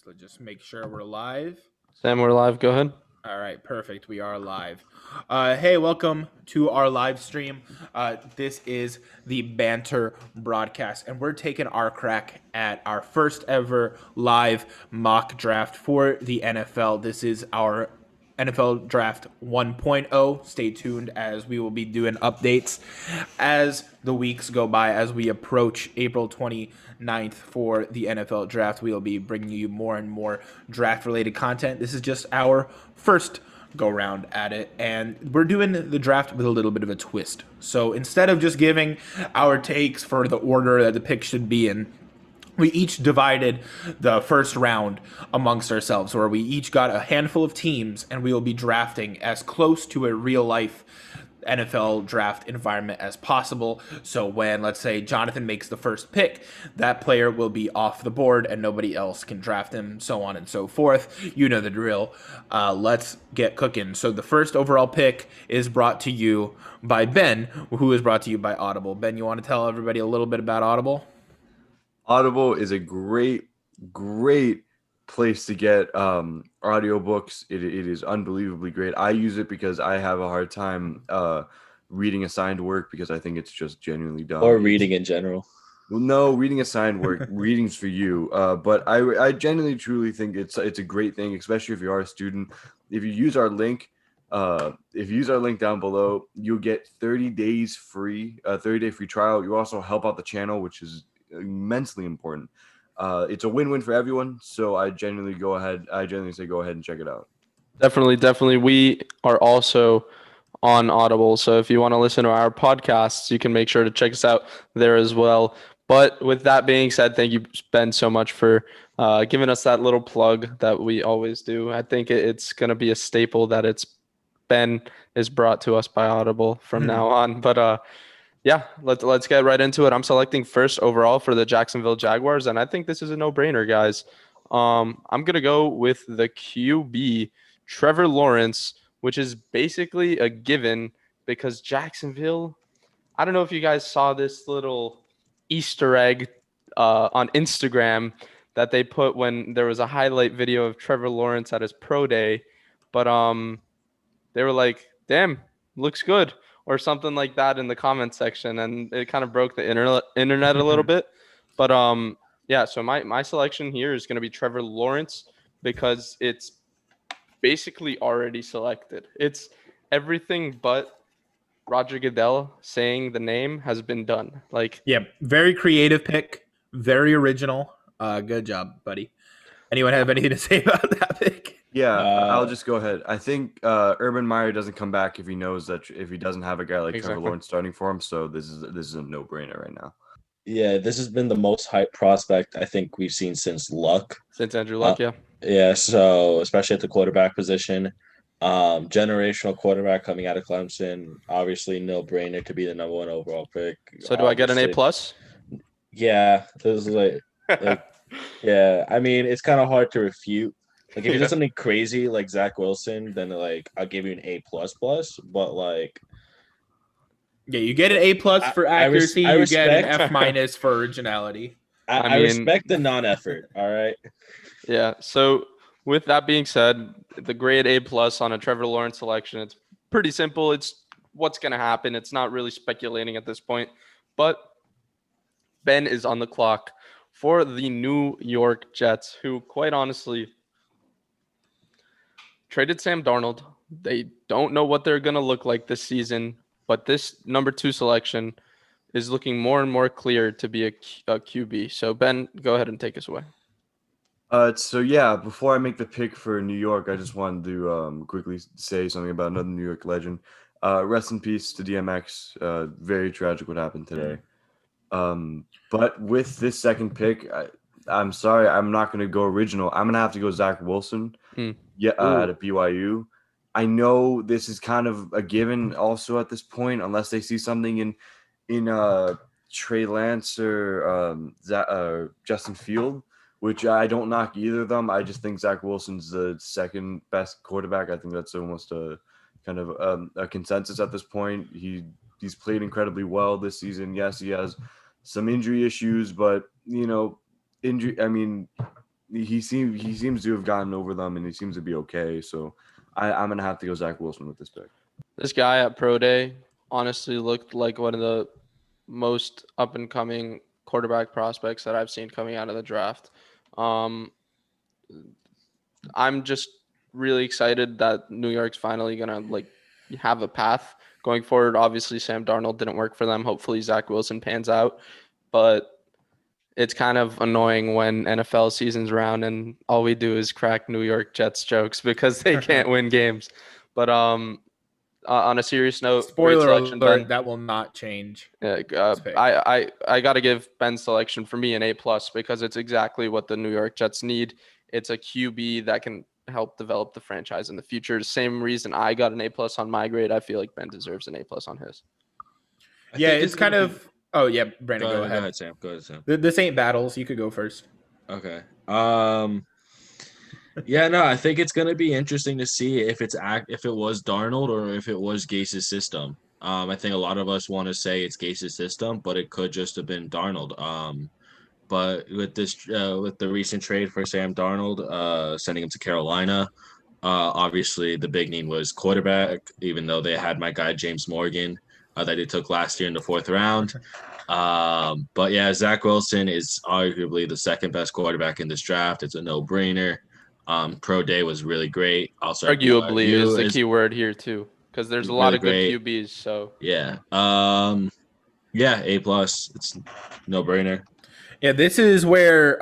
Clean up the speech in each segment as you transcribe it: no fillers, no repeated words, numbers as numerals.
Let's just make sure we're live. Sam, we're live. Go ahead. All right, perfect. We are live. Hey, welcome to our live stream. This is the Banter broadcast, and we're taking our crack at our first ever live mock draft for the NFL. This is our NFL Draft 1.0. Stay tuned as we will be doing updates as the weeks go by. As we approach April 29th for the NFL Draft, we will be bringing you more and more draft-related content. This is just our first go round at it, and we're doing the draft with a little bit of a twist. So instead of just giving our takes for the order that the pick should be in, we each divided the first round amongst ourselves, where we each got a handful of teams, and we will be drafting as close to a real life NFL draft environment as possible. So when, let's say, Jonathan makes the first pick, that player will be off the board and nobody else can draft him, so on and so forth. You know the drill. Let's get cooking. So the first overall pick is brought to you by Ben, who is brought to you by Audible. Ben, you want to tell everybody a little bit about Audible? Audible is a great place to get audiobooks. It is unbelievably great. I use it because I have a hard time reading assigned work because I think it's just genuinely dumb. Or reading in general. Well, no, reading assigned work, reading's for you. But I genuinely, truly think it's a great thing, especially if you are a student. If you use our link, down below, you'll get 30 days free, 30-day free trial. You also help out the channel, which is immensely important. It's a win-win for everyone, so I genuinely say go ahead and check it out. Definitely. We are also on Audible, so if you want to listen to our podcasts, you can make sure to check us out there as well. But with that being said, thank you, Ben, so much for giving us that little plug that we always do. I think it's going to be a staple that it's Ben is brought to us by Audible from now on. But yeah, let's get right into it. I'm selecting first overall for the Jacksonville Jaguars, and I think this is a no-brainer, guys. I'm going to go with the QB, Trevor Lawrence, which is basically a given because Jacksonville, I don't know if you guys saw this little Easter egg on Instagram that they put when there was a highlight video of Trevor Lawrence at his pro day, but they were like, damn, looks good, or something like that in the comment section, and it kind of broke the internet a little bit. But yeah, so my selection here is going to be Trevor Lawrence because it's basically already selected. It's everything but Roger Goodell saying the name has been done. Yeah, very creative pick, very original. Good job, buddy. Anyone have anything to say about that pick? Yeah, I'll just go ahead. I think Urban Meyer doesn't come back if he knows that if he doesn't have a guy like Trevor Lawrence starting for him. So this is a no-brainer right now. Yeah, this has been the most hyped prospect I think we've seen since Luck. Since Andrew Luck, yeah. Yeah, so especially at the quarterback position. Generational quarterback coming out of Clemson. Obviously, no-brainer to be the number one overall pick. So do I get an A+? Yeah, this is yeah. I mean, it's kind of hard to refute. Like if you did something crazy like Zach Wilson, then I'll give you an A++. But yeah, you get an A+ for accuracy. You get an F- for originality. I respect the non-effort. All right. Yeah. So with that being said, the grade A+ on a Trevor Lawrence selection, it's pretty simple. It's what's going to happen. It's not really speculating at this point. But Ben is on the clock for the New York Jets, who quite honestly traded Sam Darnold. They don't know what they're going to look like this season, but this number 2 selection is looking more and more clear to be a QB. So, Ben, go ahead and take us away. So, yeah, before I make the pick for New York, I just wanted to quickly say something about another New York legend. Rest in peace to DMX. Very tragic what happened today. But with this second pick, I'm sorry, I'm not going to go original. I'm going to have to go Zach Wilson at a BYU. I know this is kind of a given also at this point, unless they see something in Trey Lance or Justin Field, which I don't knock either of them. I just think Zach Wilson's the second best quarterback. I think that's almost a kind of a consensus at this point. He's played incredibly well this season. Yes, he has some injury issues, but he seems to have gotten over them, and he seems to be okay. So I'm gonna have to go Zach Wilson with this pick. This guy at Pro Day honestly looked like one of the most up and coming quarterback prospects that I've seen coming out of the draft. Um, I'm just really excited that New York's finally gonna like have a path going forward. Obviously, Sam Darnold didn't work for them. Hopefully, Zach Wilson pans out, but it's kind of annoying when NFL season's around and all we do is crack New York Jets jokes because they can't win games. But on a serious note, great Spoiler selection, alert, Ben. that will not change. Yeah, pick. I got to give Ben's selection for me an A+ because it's exactly what the New York Jets need. It's a QB that can help develop the franchise in the future. Same reason I got an A+ on my grade. I feel like Ben deserves an A+ on his. Yeah, it's kind of. Oh yeah, Brandon, go ahead. Go ahead, Sam. Go ahead, Sam. This ain't battles. You could go first. Okay. Yeah, no, I think it's gonna be interesting to see if if it was Darnold or if it was Gase's system. I think a lot of us want to say it's Gase's system, but it could just have been Darnold. But with with the recent trade for Sam Darnold, sending him to Carolina, obviously the big need was quarterback. Even though they had my guy James Morgan that they took last year in the 4th round. But yeah, Zach Wilson is arguably the second best quarterback in this draft. It's a no-brainer. Pro Day was really great. Also, Arguably is the key word here too, because there's a lot really of good great. QBs. So Yeah. Yeah, A+. It's no-brainer. Yeah, this is where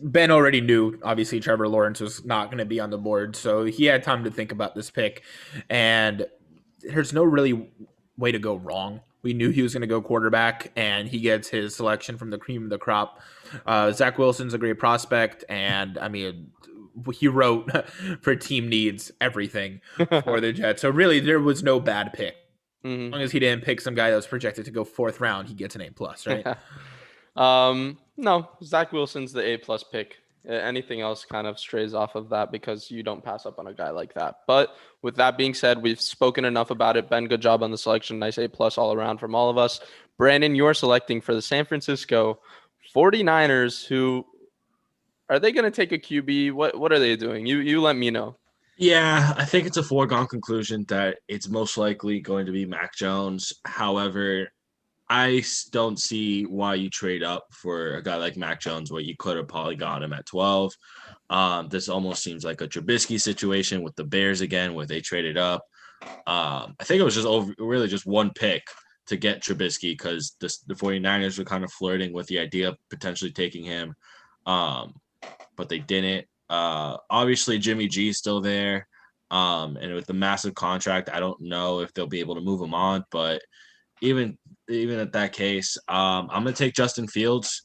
Ben already knew. Obviously, Trevor Lawrence was not going to be on the board, so he had time to think about this pick. And there's no really way to go wrong. We knew he was going to go quarterback, and he gets his selection from the cream of the crop. Zach Wilson's a great prospect, and I mean, he wrote for team needs everything for the Jets. So really, there was no bad pick. As long as he didn't pick some guy that was projected to go 4th round, he gets an A+, right? No, Zach Wilson's the A+ pick. Anything else kind of strays off of that because you don't pass up on a guy like that. But with that being said, we've spoken enough about it. Ben, good job on the selection. Nice A+ all around from all of us. Brandon, you're selecting for the San Francisco 49ers, who are they going to take a QB? What are they doing? You let me know. Yeah, I think it's a foregone conclusion that it's most likely going to be Mac Jones. However, I don't see why you trade up for a guy like Mac Jones where you could have probably got him at 12. This almost seems like a Trubisky situation with the Bears again, where they traded up. I think it was really just one pick to get Trubisky because the 49ers were kind of flirting with the idea of potentially taking him, but they didn't. Obviously, Jimmy G is still there. And with the massive contract, I don't know if they'll be able to move him on, but even at that case, I'm gonna take Justin Fields.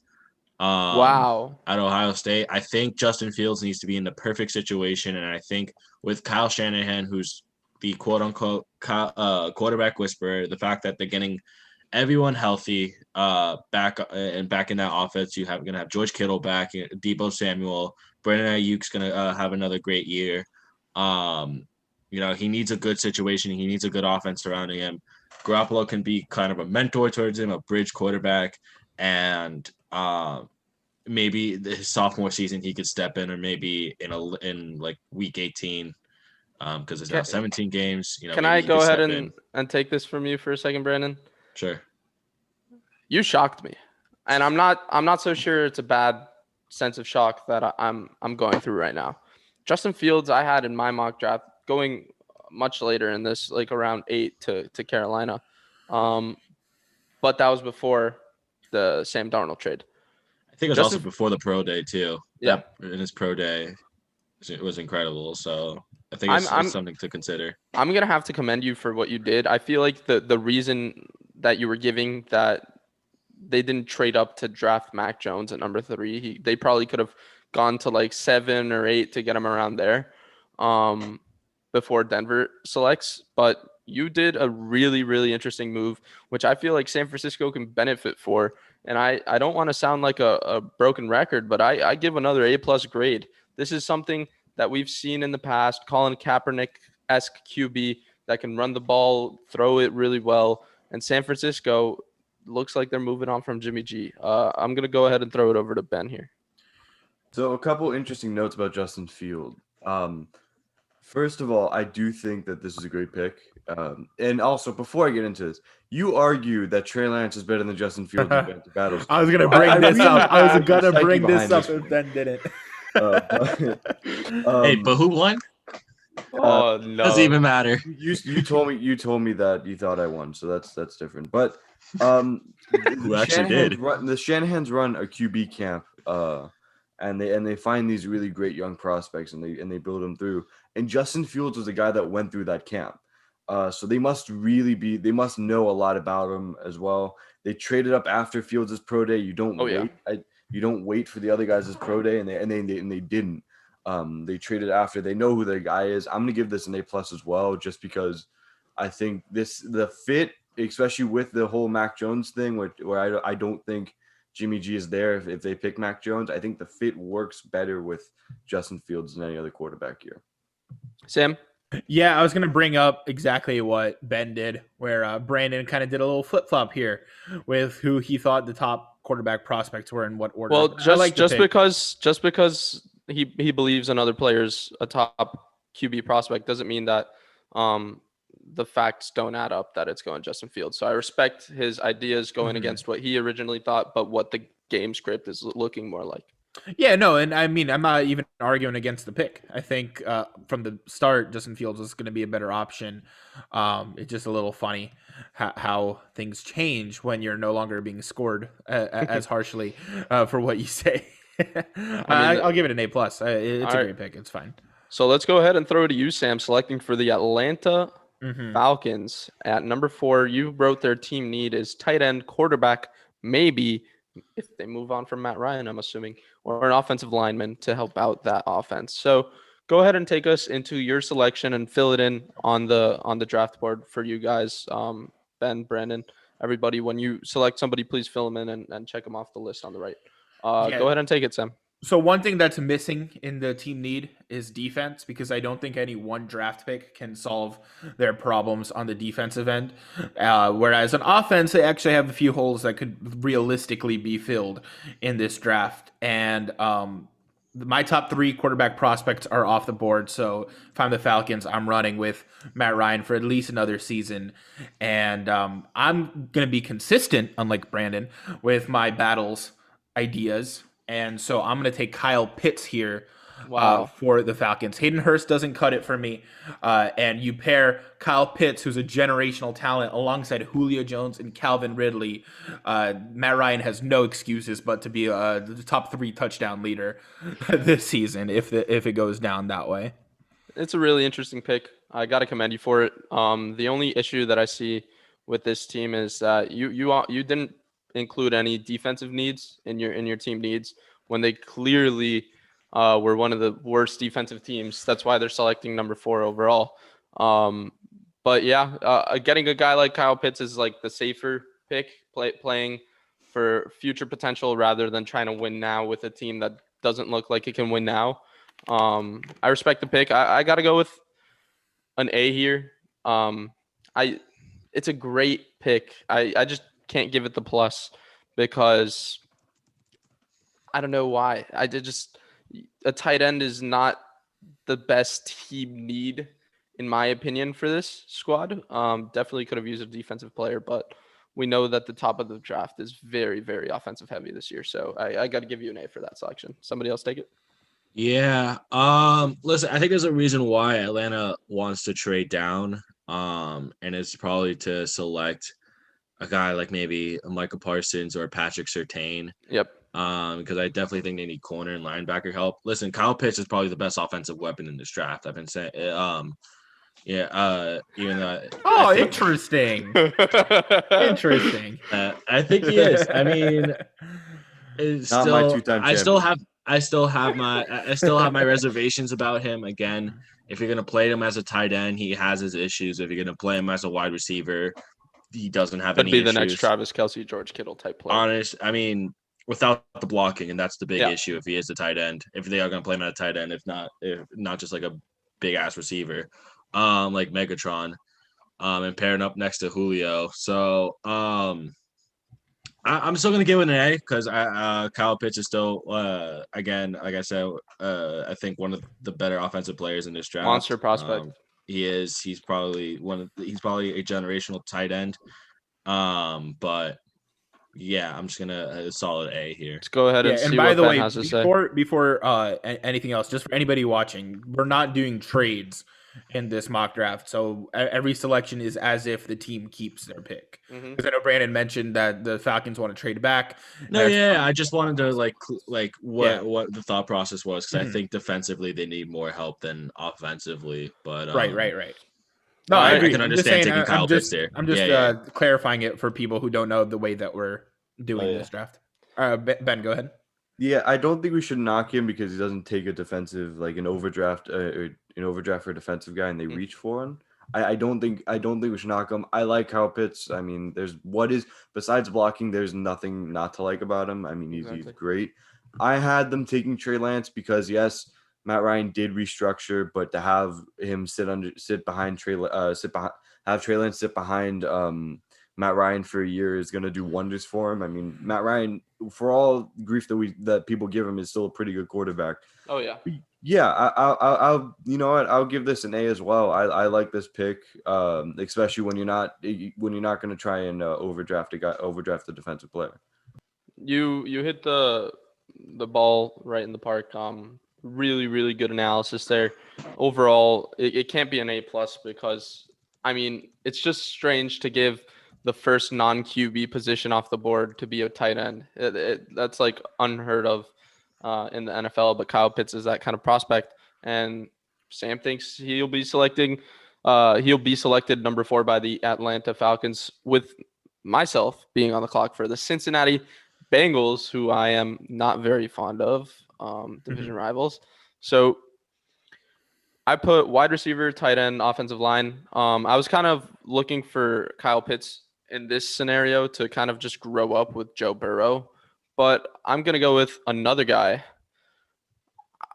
Wow. At Ohio State, I think Justin Fields needs to be in the perfect situation, and I think with Kyle Shanahan, who's the quote unquote quarterback whisperer, the fact that they're getting everyone healthy, back in that offense, gonna have George Kittle back, Deebo Samuel, Brandon Ayuk's gonna have another great year. He needs a good situation. He needs a good offense surrounding him. Garoppolo can be kind of a mentor towards him, a bridge quarterback, and maybe his sophomore season he could step in, or maybe in like week 18, because there's now 17 games. Can I go ahead and take this from you for a second, Brandon? Sure. You shocked me, and I'm not so sure it's a bad sense of shock that I'm going through right now. Justin Fields, I had in my mock draft going much later in this, like around 8 to Carolina. But that was before the Sam Darnold trade. I think it was also before the pro day too. Yeah. In his pro day, it was incredible. So I think it's something to consider. I'm going to have to commend you for what you did. I feel like the reason that you were giving that they didn't trade up to draft Mac Jones at number 3, they probably could have gone to like 7 or 8 to get him around there before Denver selects. But you did a really, really interesting move, which I feel like San Francisco can benefit for. And I don't want to sound like a broken record, but I give another A+ grade. This is something that we've seen in the past. Colin Kaepernick-esque QB that can run the ball, throw it really well. And San Francisco looks like they're moving on from Jimmy G. I'm going to go ahead and throw it over to Ben here. So a couple interesting notes about Justin Field. First of all, I do think that this is a great pick. And also, before I get into this, you argue that Trey Lance is better than Justin Fields in Banter Battles. I was gonna I bring this really up. I was have the gonna psyche bring this behind up this and one. then didn't. But, Hey, but who won? Oh no. Doesn't even matter. you told me that you thought I won, so that's different. But Who actually did? the Shanahan's run a QB camp, and they find these really great young prospects and they build them through. And Justin Fields was the guy that went through that camp. So they must know a lot about him as well. They traded up after Fields' pro day. You don't wait. You don't wait for the other guys' pro day, and they didn't. They traded after. They know who their guy is. I'm gonna give this an A+ as well, just because I think the fit, especially with the whole Mac Jones thing, where I don't think Jimmy G is there if they pick Mac Jones. I think the fit works better with Justin Fields than any other quarterback here. Sam? Yeah, I was going to bring up exactly what Ben did, where Brandon kind of did a little flip-flop here with who he thought the top quarterback prospects were in what order. Well, I like the pick. because he believes another player's a top QB prospect doesn't mean that the facts don't add up that it's going Justin Fields. So I respect his ideas going against what he originally thought, but what the game script is looking more like. Yeah, no, and I mean, I'm not even arguing against the pick. I think from the start, Justin Fields was going to be a better option. It's just a little funny how things change when you're no longer being scored as harshly for what you say. I'll give it an A+. It's a great pick. It's fine. So let's go ahead and throw it to you, Sam, selecting for the Atlanta Falcons at number 4. You wrote their team need is tight end, quarterback, maybe if they move on from Matt Ryan, I'm assuming, or an offensive lineman to help out that offense. So go ahead and take us into your selection and fill it in on the draft board for you guys. Ben, Brandon, everybody, when you select somebody, please fill them in and check them off the list on the right. Go ahead and take it, Sam. So one thing that's missing in the team need is defense, because I don't think any one draft pick can solve their problems on the defensive end. Whereas on offense, they actually have a few holes that could realistically be filled in this draft. And my top 3 quarterback prospects are off the board. So if I'm the Falcons, I'm running with Matt Ryan for at least another season. And I'm going to be consistent, unlike Brandon, with my battles ideas. And so I'm going to take Kyle Pitts here for the Falcons. Hayden Hurst doesn't cut it for me. And you pair Kyle Pitts, who's a generational talent, alongside Julio Jones and Calvin Ridley. Matt Ryan has no excuses but to be the top 3 touchdown leader this season if it goes down that way. It's a really interesting pick. I got to commend you for it. The only issue that I see with this team is that you didn't include any defensive needs in your team needs when they clearly were one of the worst defensive teams. That's why they're selecting number 4 overall. But yeah, getting a guy like Kyle Pitts is like the safer pick, playing for future potential rather than trying to win now with a team that doesn't look like it can win now. I respect the pick. I got to go with an A here. It's a great pick. I just can't give it the plus because I don't know why. A tight end is not the best team need in my opinion for this squad. Definitely could have used a defensive player, but we know that the top of the draft is very, very offensive heavy this year. So I got to give you an A for that selection. Somebody else take it. Yeah. Listen, I think there's a reason why Atlanta wants to trade down. And it's probably to select a guy like maybe a Michael Parsons or Patrick Surtain. Yep. Because I definitely think they need corner and linebacker help. Listen, Kyle Pitts is probably the best offensive weapon in this draft. I've been saying, even though. Interesting. Interesting. I think he is. I mean, it's Not still, my 2-time champion. I still have my reservations about him. Again, if you're gonna play him as a tight end, he has his issues. If you're gonna play him as a wide receiver, he doesn't have any issues. Could be the next Travis Kelce, George Kittle type player. I mean, without the blocking, and that's the big issue if he is a tight end. If they are gonna play him at a tight end, if not just like a big ass receiver, like Megatron, and pairing up next to Julio. So I'm still gonna give it an A because Kyle Pitts is still again, like I said, I think one of the better offensive players in this draft. Monster prospect. He is. He's probably he's probably a generational tight end. But yeah, I'm just gonna a solid A here. Let's go ahead and And see by what the Ben way, has to say. before anything else, just for anybody watching, we're not doing trades in this mock draft. So every selection is as if the team keeps their pick. Because I know Brandon mentioned that the Falcons want to trade back. No, yeah, I just wanted to like what the thought process was because I think defensively they need more help than offensively. But Right. No, I I agree. can I'm just understand saying, taking Kyle Pitts there. I'm just clarifying it for people who don't know the way that we're doing yeah. this draft. Ben, go ahead. Yeah, I don't think we should knock him because he doesn't take a defensive like an overdraft for a defensive guy and they reach for him. I don't think we should knock him. I like Kyle Pitts. I mean, besides blocking, there's nothing not to like about him. I mean, he's great. I had them taking Trey Lance because yes, Matt Ryan did restructure, but to have him have Trey Lance sit behind Matt Ryan for a year is going to do wonders for him. I mean, Matt Ryan, for all grief that people give him, is still a pretty good quarterback. Oh yeah. Yeah, I'll you know what? I'll give this an A as well. I like this pick, especially when you're not going to try and overdraft the defensive player. You hit the ball right in the park. Really, really good analysis there. Overall, it can't be an A+ because I mean it's just strange to give the first non-QB position off the board to be a tight end. That's like unheard of in the NFL. But Kyle Pitts is that kind of prospect, and Sam thinks he'll be selected number 4 by the Atlanta Falcons, with myself being on the clock for the Cincinnati Bengals, who I am not very fond of, division rivals. So I put wide receiver, tight end, offensive line. I was kind of looking for Kyle Pitts in this scenario to kind of just grow up with Joe Burrow, but I'm gonna go with another guy.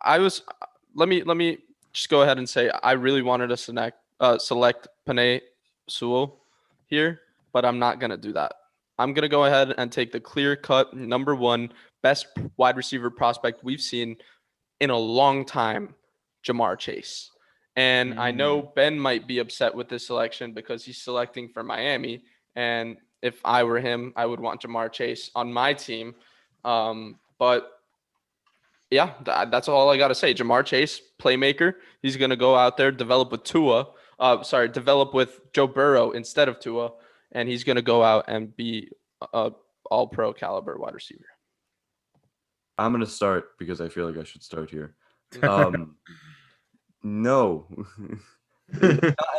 Let me just go ahead and say I really wanted to select Penei Sewell here, but I'm not gonna do that. I'm gonna go ahead and take the clear-cut number 1 best wide receiver prospect we've seen in a long time, Jamar Chase. And I know Ben might be upset with this selection because he's selecting for Miami. And if I were him, I would want Jamar Chase on my team. But yeah, that's all I got to say. Jamar Chase, playmaker. He's going to go out there, develop with Joe Burrow instead of Tua. And he's going to go out and be a all-pro caliber wide receiver. I'm going to start because I feel like I should start here. No.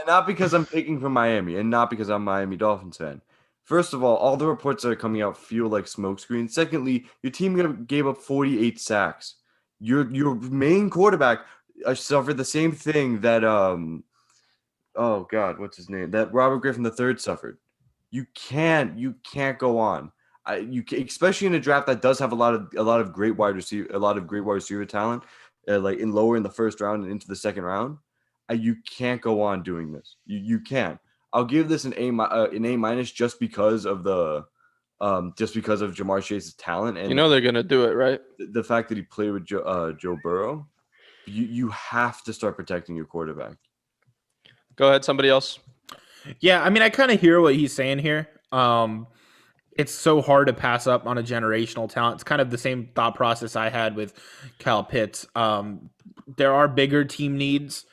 Not because I'm picking from Miami and not because I'm a Miami Dolphins fan. First of all the reports that are coming out feel like smokescreen. Secondly, your team gave up 48 sacks. Your main quarterback suffered the same thing that oh God, what's his name? That Robert Griffin III suffered. You can't go on. Especially in a draft that does have a lot of great wide receiver talent, like in the first round and into the second round. You can't go on doing this. You can't. I'll give this an A- just because of Jamar Chase's talent and they're gonna do it, right? The fact that he played with Joe Burrow. You have to start protecting your quarterback. Go ahead, somebody else. Yeah, I mean, I kind of hear what he's saying here. It's so hard to pass up on a generational talent. It's kind of the same thought process I had with Kyle Pitts. There are bigger team needs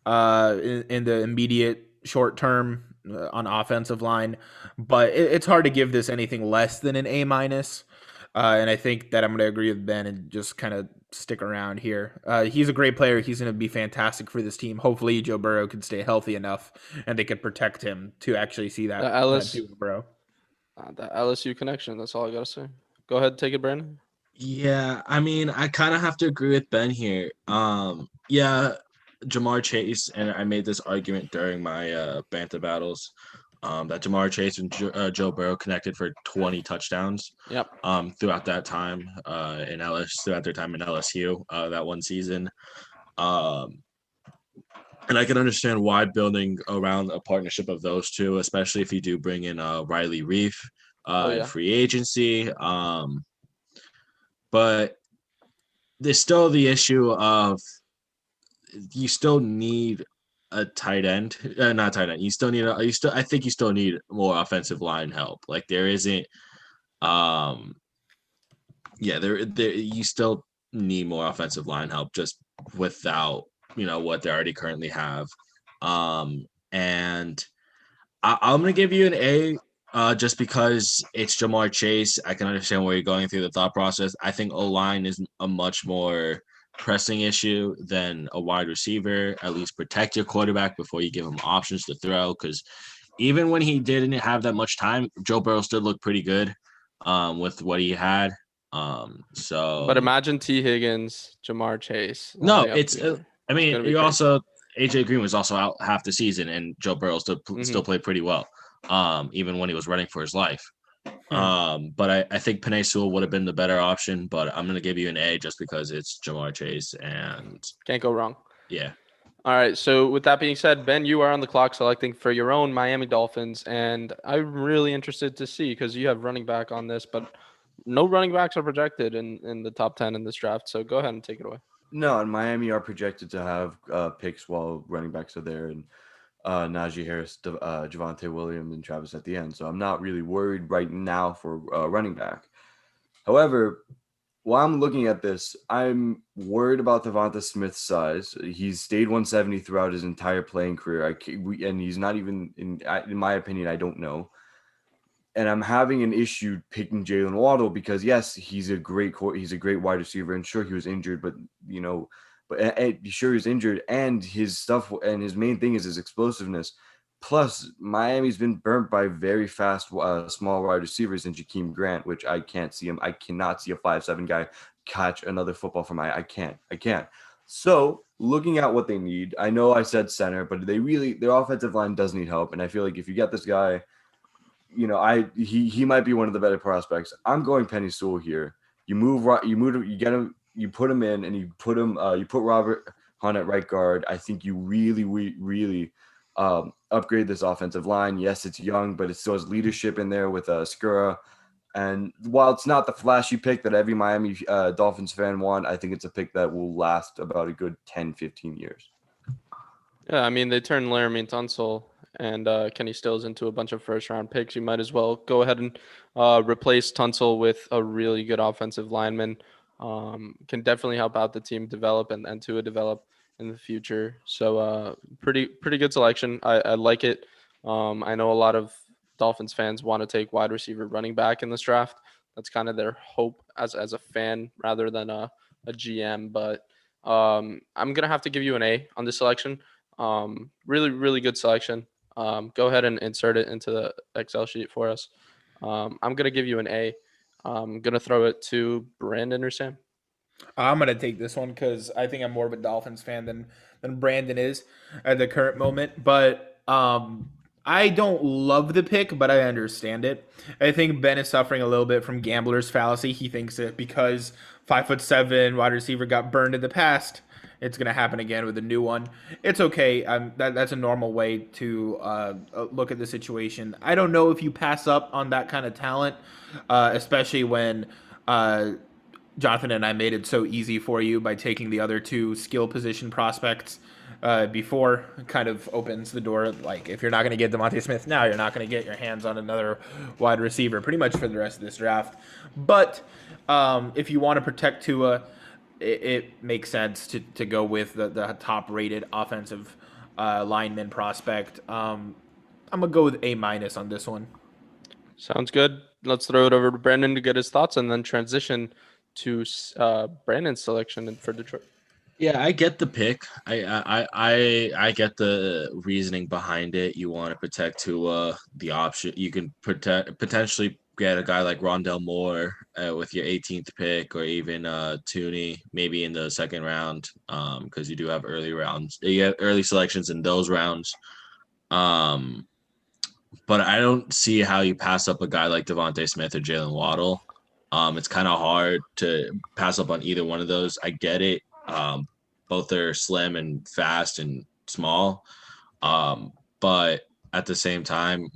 in the immediate short term on offensive line, but it's hard to give this anything less than an A-. And I think that I'm going to agree with Ben and just kind of stick around here. He's a great player. He's going to be fantastic for this team. Hopefully Joe Burrow can stay healthy enough and they can protect him to actually see that Burrow. The LSU connection. That's all I got to say. Go ahead. Take it, Brandon. Yeah, I mean, I kind of have to agree with Ben here. Yeah, Jamar Chase, and I made this argument during my banter battles, that Jamar Chase and Joe Burrow connected for 20 touchdowns. Yep. Throughout that time throughout their time in LSU, that one season. And I can understand why building around a partnership of those two, especially if you do bring in Riley Reif, yeah. in free agency. But there's still the issue of you still need a tight end, not tight end. You still need I think you still need more offensive line help. Like there isn't, there you still need more offensive line help just without what they already currently have. And I'm gonna give you an A. Just because it's Jamar Chase, I can understand where you're going through the thought process. I think O-line is a much more pressing issue than a wide receiver. At least protect your quarterback before you give him options to throw. Because even when he didn't have that much time, Joe Burrow still looked pretty good with what he had. But imagine T. Higgins, Jamar Chase. No, lining up it's. together. I mean, gonna be you crazy. also AJ Green was also out half the season, and Joe Burrow still played pretty well, even when he was running for his life. But I think Penei Sewell would have been the better option, but I'm gonna give you an A just because it's Jamar Chase, and Can't go wrong. yeah. All right. So with that being said, Ben, you are on the clock selecting for your own Miami Dolphins, and I'm really interested to see because you have running back on this, but no running backs are projected in the top 10 in this draft. So go ahead and take it away. No, and Miami are projected to have picks while running backs are there, and Najee Harris, Javonte Williams, and Travis at the end. So I'm not really worried right now for running back. However, while I'm looking at this, I'm worried about Devonta Smith's size. He's stayed 170 throughout his entire playing career. And he's not even, in my opinion, I don't know. And I'm having an issue picking Jalen Waddle because yes, he's a great wide receiver, and sure he was injured, but sure he's injured, and his stuff and his main thing is his explosiveness. Plus, Miami's been burnt by very fast, small wide receivers in Jakeem Grant, which I can't see him. I cannot see a 5'7" guy catch another football from I can't. So, looking at what they need, I know I said center, but their offensive line does need help, and I feel like if you get this guy, he might be one of the better prospects. I'm going Penei Sewell here. You get him, you put him in, and you put Robert Hunt at right guard. I think you really upgrade this offensive line. Yes, it's young, but it still has leadership in there with Skura. And while it's not the flashy pick that every Miami Dolphins fan want, I think it's a pick that will last about a good 10, 15 years. Yeah, I mean, they turned Laramie Tunsil and Kenny Stills into a bunch of first-round picks. You might as well go ahead and replace Tunsil with a really good offensive lineman. Can definitely help out the team develop and to develop in the future. So pretty good selection. I like it. I know a lot of Dolphins fans want to take wide receiver running back in this draft. That's kind of their hope as a fan rather than a GM. But I'm going to have to give you an A on this selection. Really good selection. Go ahead and insert it into the Excel sheet for us. I'm going to give you an A. I'm going to throw it to Brandon or Sam. I'm gonna take this one because I think I'm more of a Dolphins fan than Brandon is at the current moment. But I don't love the pick, but I understand it. I think Ben is suffering a little bit from gambler's fallacy. He thinks that because 5'7" wide receiver got burned in the past, it's gonna happen again with a new one. It's okay. That's a normal way to look at the situation. I don't know if you pass up on that kind of talent, especially when. Jonathan and I made it so easy for you by taking the other two skill position prospects before. Kind of opens the door. Like, if you're not going to get DeVonta Smith now, you're not going to get your hands on another wide receiver pretty much for the rest of this draft. But if you want to protect Tua, it makes sense to go with the top-rated offensive lineman prospect. I'm going to go with A- on this one. Sounds good. Let's throw it over to Brandon to get his thoughts and then transition to Brandon's selection for Detroit. Yeah, I get the pick. I get the reasoning behind it. You want to protect the option. You can potentially get a guy like Rondell Moore with your 18th pick, or even Tooney maybe in the second round, because you do have early rounds. You have early selections in those rounds. But I don't see how you pass up a guy like DeVonta Smith or Jalen Waddle. It's kind of hard to pass up on either one of those. I get it. Both are slim and fast and small. But at the same time,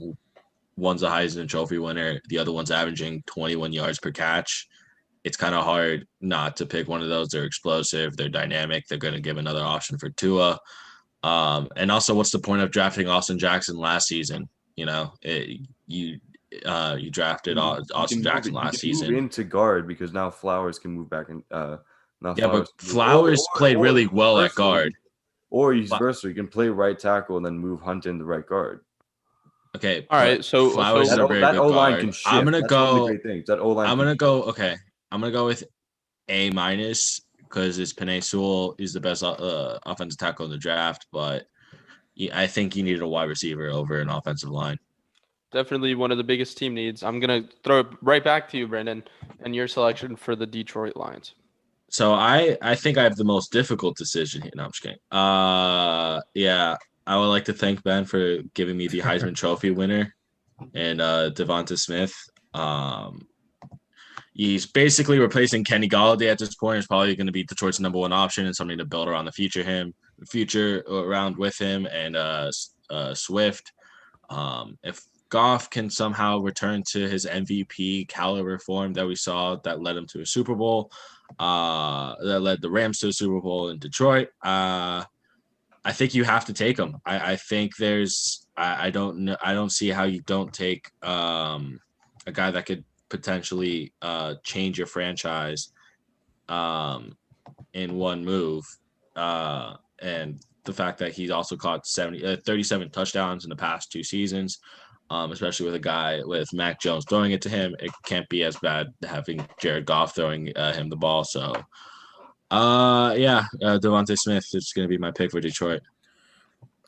one's a Heisman Trophy winner, the other one's averaging 21 yards per catch. It's kind of hard not to pick one of those. They're explosive, they're dynamic, they're going to give another option for Tua. And also, what's the point of drafting Austin Jackson last season? You drafted Austin Jackson last season. Move into guard because now Flowers can move back in. But Flowers played really well at guard. Or he's versatile. You can play right tackle and then move Hunt into right guard. Okay. All right. So Flowers is a very good O-line guard. can shift. I'm gonna go. That O-line. I'm gonna go. Okay. I'm gonna go with A- because it's Penei Sewell is the best offensive tackle in the draft, but I think you needed a wide receiver over an offensive line. Definitely one of the biggest team needs. I'm going to throw it right back to you, Brandon, and your selection for the Detroit Lions. So I think I have the most difficult decision here. No, I'm just kidding. Yeah, I would like to thank Ben for giving me the Heisman Trophy winner and Devonta Smith. He's basically replacing Kenny Golladay at this point. He's probably going to be Detroit's number one option and something to build around the future around with him and Swift. If Goff can somehow return to his MVP caliber form that we saw that led him to a Super Bowl, that led the Rams to a Super Bowl in Detroit, I think you have to take him. I think I don't see how you don't take a guy that could potentially change your franchise in one move. And the fact that he's also caught 37 touchdowns in the past 2 seasons, especially with a guy with Mac Jones throwing it to him, it can't be as bad having Jared Goff throwing him the ball. So, Devonta Smith is going to be my pick for Detroit.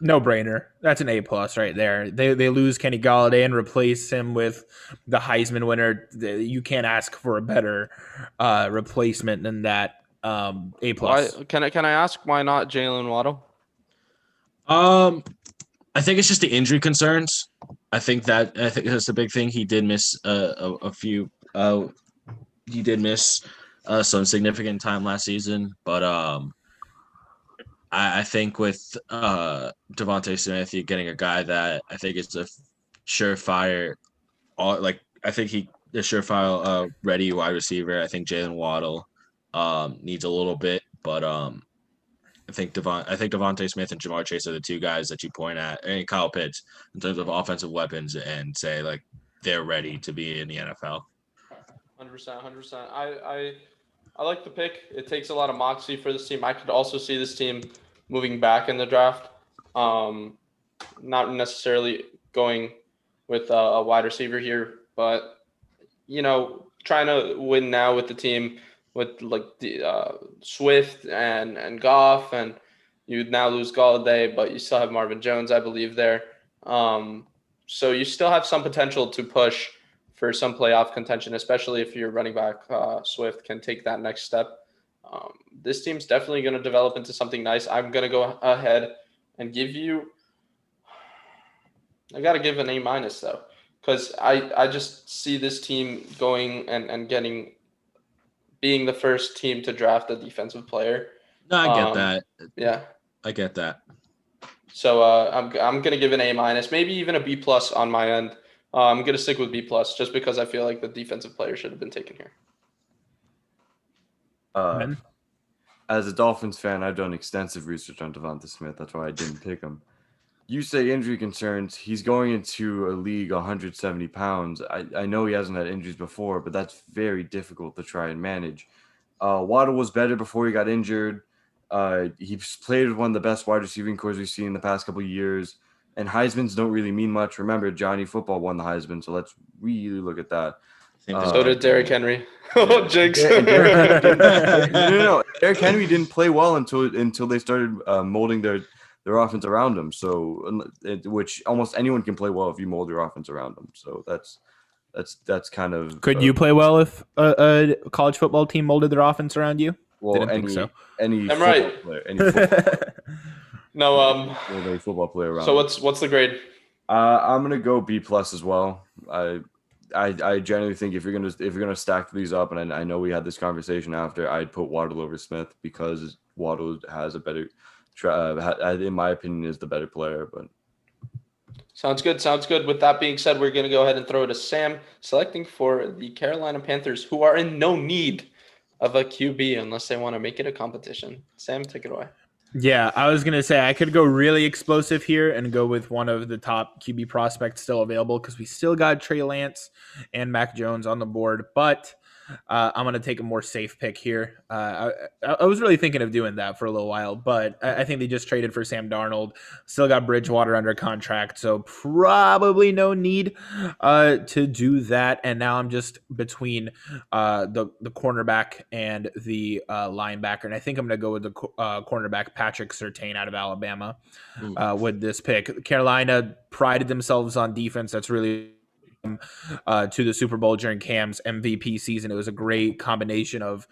No brainer. That's an A+ right there. They lose Kenny Golladay and replace him with the Heisman winner. You can't ask for a better replacement than that. A+. Can I ask why not Jalen Waddle? I think it's just the injury concerns. I think that's the big thing. He did miss a few. He did miss some significant time last season, but I think with Devonta Smith, you're getting a guy that I think is a surefire, ready wide receiver. I think Jalen Waddle needs a little bit, but I think Devonta Smith and Jamar Chase are the two guys that you point at, and Kyle Pitts in terms of offensive weapons, and say like they're ready to be in the NFL. 100%. I like the pick. It takes a lot of moxie for this team. I could also see this team moving back in the draft, not necessarily going with a wide receiver here, but trying to win now with the team with like the Swift and Goff, and you now lose Golladay, but you still have Marvin Jones, I believe, there. So you still have some potential to push for some playoff contention, especially if your running back Swift can take that next step. This team's definitely going to develop into something nice. I'm going to go ahead and give you – I got to give an A- though, because I just see this team going and being the first team to draft a defensive player. No, I get that. Yeah. I get that. So I'm going to give an A-, maybe even a B+ on my end. I'm going to stick with B+ just because I feel like the defensive player should have been taken here. As a Dolphins fan, I've done extensive research on Devonta Smith. That's why I didn't pick him. You say injury concerns. He's going into a league 170 pounds. I know he hasn't had injuries before, but that's very difficult to try and manage. Waddle was better before he got injured. He's played with one of the best wide receiving corps we've seen in the past couple of years. And Heismans don't really mean much. Remember, Johnny Football won the Heisman, so let's really look at that. So did Derrick Henry. Oh, jinx. No. Derrick Henry didn't play well until they started molding their offense around him. So, which almost anyone can play well if you mold your offense around them. So that's kind of. Could you play well if a college football team molded their offense around you? Well, Didn't think so. Any I'm football right. player, any football player. No. Any football player around. So what's the grade? I'm gonna go B+ as well. I generally think if you're gonna stack these up, and I know we had this conversation after, I'd put Waddle over Smith because Waddle has a better, in my opinion, is the better player. But Sounds good. Sounds good. With that being said, we're going to go ahead and throw it to Sam, selecting for the Carolina Panthers, who are in no need of a QB unless they want to make it a competition. Sam, take it away. Yeah, I was gonna say I could go really explosive here and go with one of the top QB prospects still available because we still got Trey Lance and Mac Jones on the board, but I'm gonna take a more safe pick here. I was really thinking of doing that for a little while, but I think they just traded for Sam Darnold. Still got Bridgewater under contract, so probably no need to do that. And now I'm just between the cornerback and the linebacker, and I think I'm gonna go with the cornerback Patrick Surtain out of Alabama with this pick. Carolina prided themselves on defense. That's really to the Super Bowl during Cam's MVP season. It was a great combination of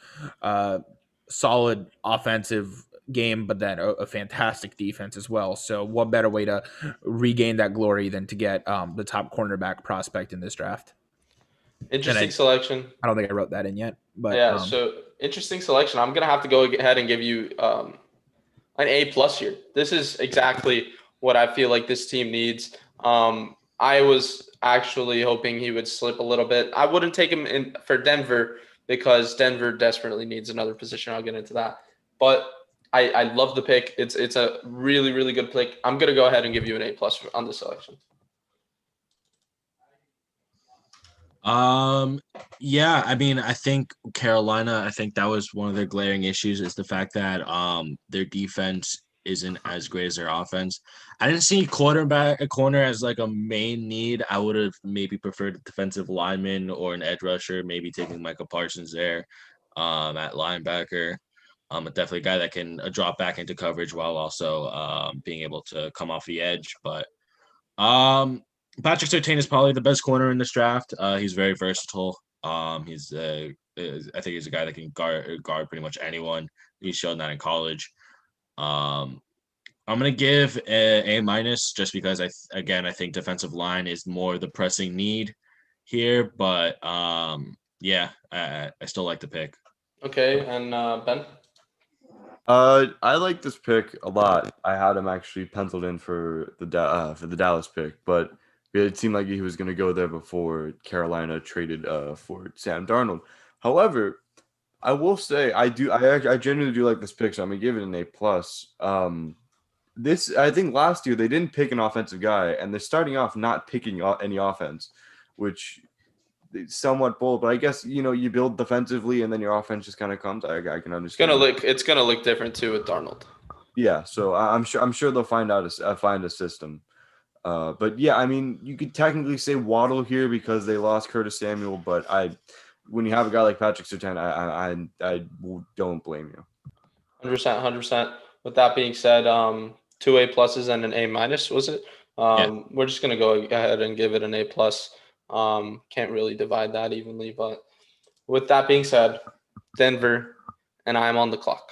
solid offensive game, but then a fantastic defense as well. So what better way to regain that glory than to get the top cornerback prospect in this draft? Interesting selection. I don't think I wrote that in yet, but yeah. So interesting selection. I'm gonna have to go ahead and give you an A+ here. This is exactly what I feel like this team needs. I was actually hoping he would slip a little bit. I wouldn't take him in for Denver because Denver desperately needs another position. I'll get into that. But I love the pick. It's a really, really good pick. I'm going to go ahead and give you an A+ on the selection. Yeah, I mean, I think Carolina, I think that was one of their glaring issues is the fact that their defense isn't as great as their offense. I didn't see a corner as like a main need. I would have maybe preferred a defensive lineman or an edge rusher, maybe taking Michael Parsons there at linebacker. Definitely a guy that can drop back into coverage while also being able to come off the edge. But Patrick Surtain is probably the best corner in this draft. He's very versatile. I think he's a guy that can guard pretty much anyone. He's shown that in college. I'm gonna give A- just because I think defensive line is more the pressing need here. But yeah, I still like the pick. Okay, and Ben. I like this pick a lot. I had him actually penciled in for the Dallas pick, but it seemed like he was going to go there before Carolina traded for Sam Darnold. However, I will say I genuinely do like this pick, so I'm gonna give it an A+. I think last year they didn't pick an offensive guy, and they're starting off not picking any offense, which is somewhat bold. But I guess you build defensively, and then your offense just kind of comes. I can understand. It's gonna look different too with Darnold. Yeah, so I'm sure they'll find a system. But yeah, I mean, you could technically say Waddle here because they lost Curtis Samuel, but when you have a guy like Patrick Surtain, I don't blame you. 100%. With that being said, 2 A+ and an A-, was it? We're just gonna go ahead and give it an A+. Can't really divide that evenly, but with that being said, Denver and I'm on the clock.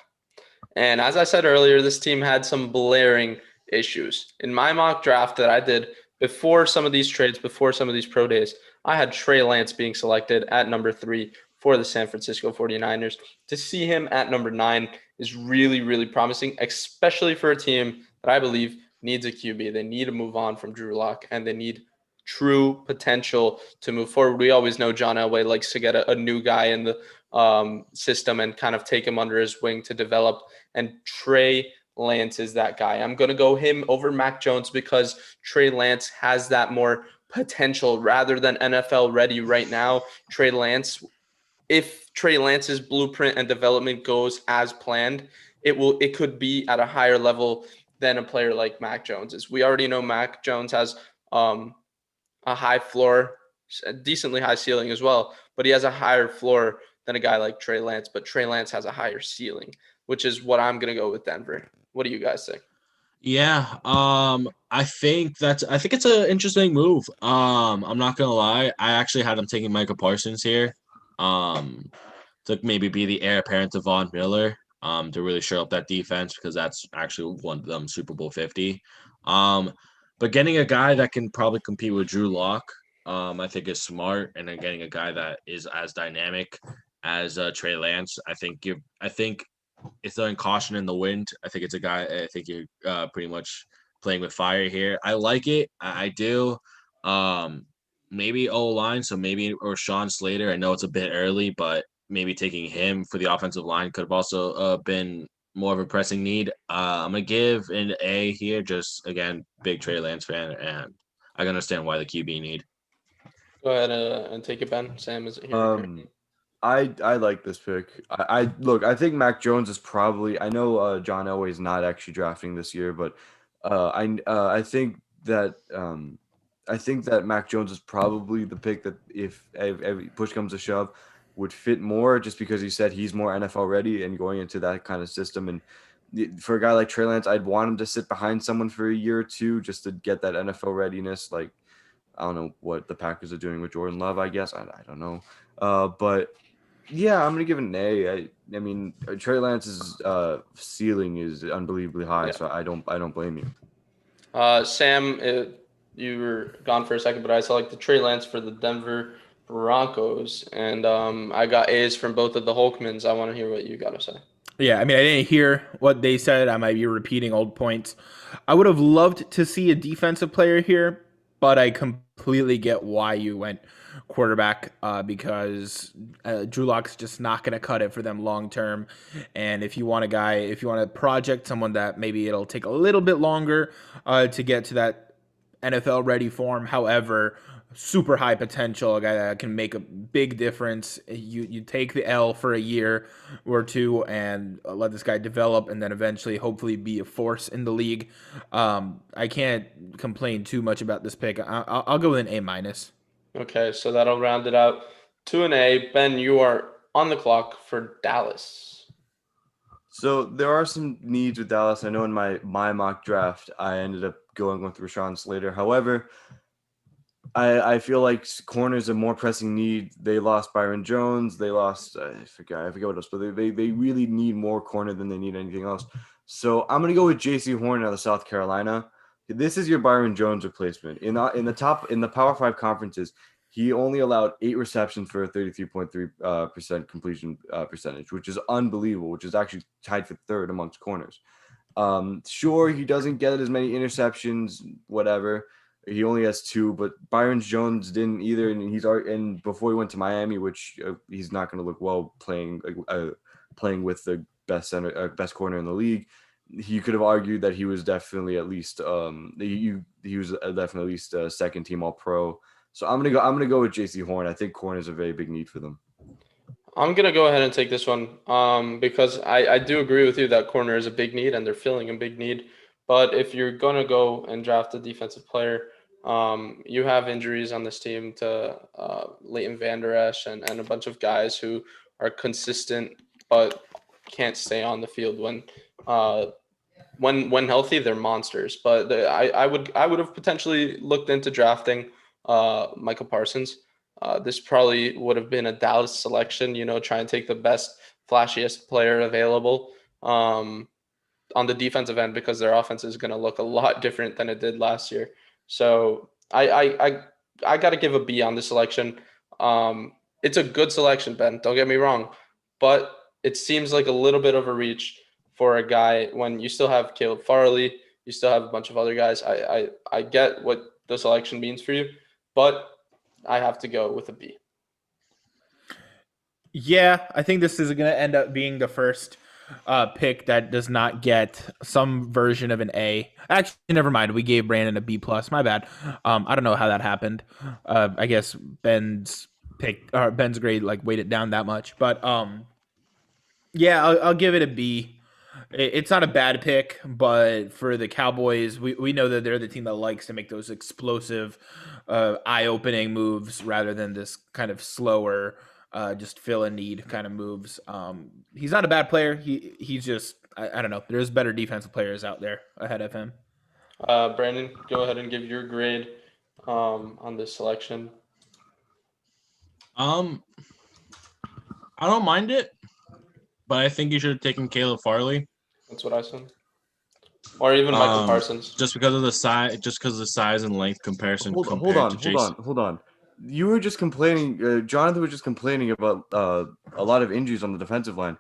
And as I said earlier, this team had some blaring issues. In my mock draft that I did before some of these trades, before some of these pro days, I had Trey Lance being selected at number 3 for the San Francisco 49ers. To see him at number 9 is really, really promising, especially for a team that I believe needs a QB. They need to move on from Drew Lock, and they need true potential to move forward. We always know John Elway likes to get a new guy in the system and kind of take him under his wing to develop. And Trey Lance is that guy. I'm going to go him over Mac Jones because Trey Lance has that more potential rather than NFL ready right now. Trey Lance, if Trey Lance's blueprint and development goes as planned, it could be at a higher level than a player like Mac Jones is. We already know Mac Jones has a high floor, a decently high ceiling as well, but he has a higher floor than a guy like Trey Lance, but Trey Lance has a higher ceiling, which is what I'm going to go with Denver. What do you guys think? Yeah, I think it's an interesting move. I'm not gonna lie, I actually had him taking Michael Parsons here, to maybe be the heir apparent to Von Miller, to really shore up that defense because that's actually won them Super Bowl 50. But getting a guy that can probably compete with Drew Lock, I think is smart, and then getting a guy that is as dynamic as Trey Lance, I think it's throwing caution in the wind. I think it's a guy. I think you're pretty much playing with fire here. I like it. I do. Maybe O-line, so maybe or Sean Slater. I know it's a bit early, but maybe taking him for the offensive line could have also been more of a pressing need. I'm gonna give an A here. Just again, big Trey Lance fan, and I can understand why the QB need. Go ahead and take it, Ben. Sam isn't here. I like this pick. I look. I think Mac Jones is probably. I know John Elway's not actually drafting this year, but I think that Mac Jones is probably the pick that if every push comes to shove would fit more, just because he said he's more NFL ready and going into that kind of system. And for a guy like Trey Lance, I'd want him to sit behind someone for a year or two just to get that NFL readiness. Like, I don't know what the Packers are doing with Jordan Love. I guess I don't know, but. Yeah, I'm gonna give it an A. I mean, Trey Lance's ceiling is unbelievably high, so I don't blame you. Sam, you were gone for a second, but I selected Trey Lance for the Denver Broncos, and I got A's from both of the Hulkmans. I want to hear what you got to say. Yeah, I mean, I didn't hear what they said. I might be repeating old points. I would have loved to see a defensive player here, but I completely get why you went quarterback because Drew Lock's just not going to cut it for them long term. And if you want a project, someone that maybe it'll take a little bit longer to get to that NFL ready form. However, super high potential, a guy that can make a big difference. You take the L for a year or two and let this guy develop, and then eventually, hopefully, be a force in the league. I can't complain too much about this pick. I'll go with an A-. Okay, so that'll round it out to an A. Ben, you are on the clock for Dallas. So there are some needs with Dallas. I know in my mock draft, I ended up going with Rashawn Slater. However, I feel like corners are more pressing need. They lost Byron Jones. They lost I forget what else, but they really need more corner than they need anything else. So I'm gonna go with J.C. Horn out of South Carolina. This is your Byron Jones replacement. In the Power 5 conferences, he only allowed 8 receptions for a 33.3% completion percentage, which is unbelievable, which is actually tied for third amongst corners. Sure, he doesn't get as many interceptions, whatever. He only has 2, but Byron Jones didn't either, and before he went to Miami, which he's not going to look well playing with the best corner in the league. You could have argued that he was definitely at least he was definitely at least a second team All Pro. So I'm gonna go with J.C. Horn. I think corner is a very big need for them. I'm gonna go ahead and take this one because I do agree with you that corner is a big need and they're filling a big need. But if you're gonna go and draft a defensive player, you have injuries on this team to Leighton Vander Esch and a bunch of guys who are consistent but can't stay on the field when healthy. They're monsters. But I would have potentially looked into drafting Michael Parsons. This probably would have been a Dallas selection. Try and take the best, flashiest player available on the defensive end because their offense is going to look a lot different than it did last year. So I got to give a B on this selection. It's a good selection, Ben. Don't get me wrong, but it seems like a little bit of a reach for a guy when you still have Caleb Farley, you still have a bunch of other guys. I get what the selection means for you, but I have to go with a B. Yeah, I think this is going to end up being the first pick that does not get some version of an A. Actually, never mind. We gave Brandon a B+. My bad. I don't know how that happened. I guess Ben's grade weighed it down that much. But yeah, I'll give it a B. It's not a bad pick, but for the Cowboys, we know that they're the team that likes to make those explosive, eye-opening moves rather than this kind of slower, just fill a need kind of moves. He's not a bad player. He's just I don't know. There's better defensive players out there ahead of him. Brandon, go ahead and give your grade on this selection. I don't mind it, but I think you should have taken Caleb Farley. That's what I said. Or even Michael Parsons. Just because of the size and length comparison. Hold on. You were just complaining. Jonathan was just complaining about a lot of injuries on the defensive line.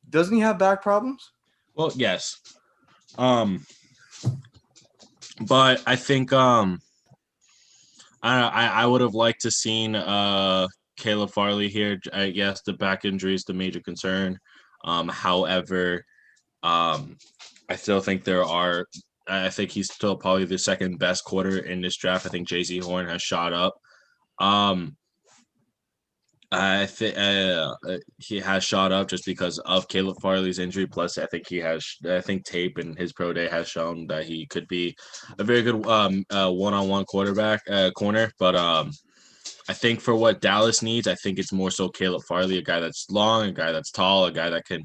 Doesn't he have back problems? Well, yes. But I think I would have liked to seen Caleb Farley here. I guess the back injury is the major concern. However, I still think I think he's still probably the second best quarter in this draft. I think J.C. Horn has shot up. I think he has shot up just because of Caleb Farley's injury. Plus, I think tape in his pro day has shown that he could be a very good one-on-one corner. But I think for what Dallas needs, I think it's more so Caleb Farley, a guy that's long, a guy that's tall, a guy that can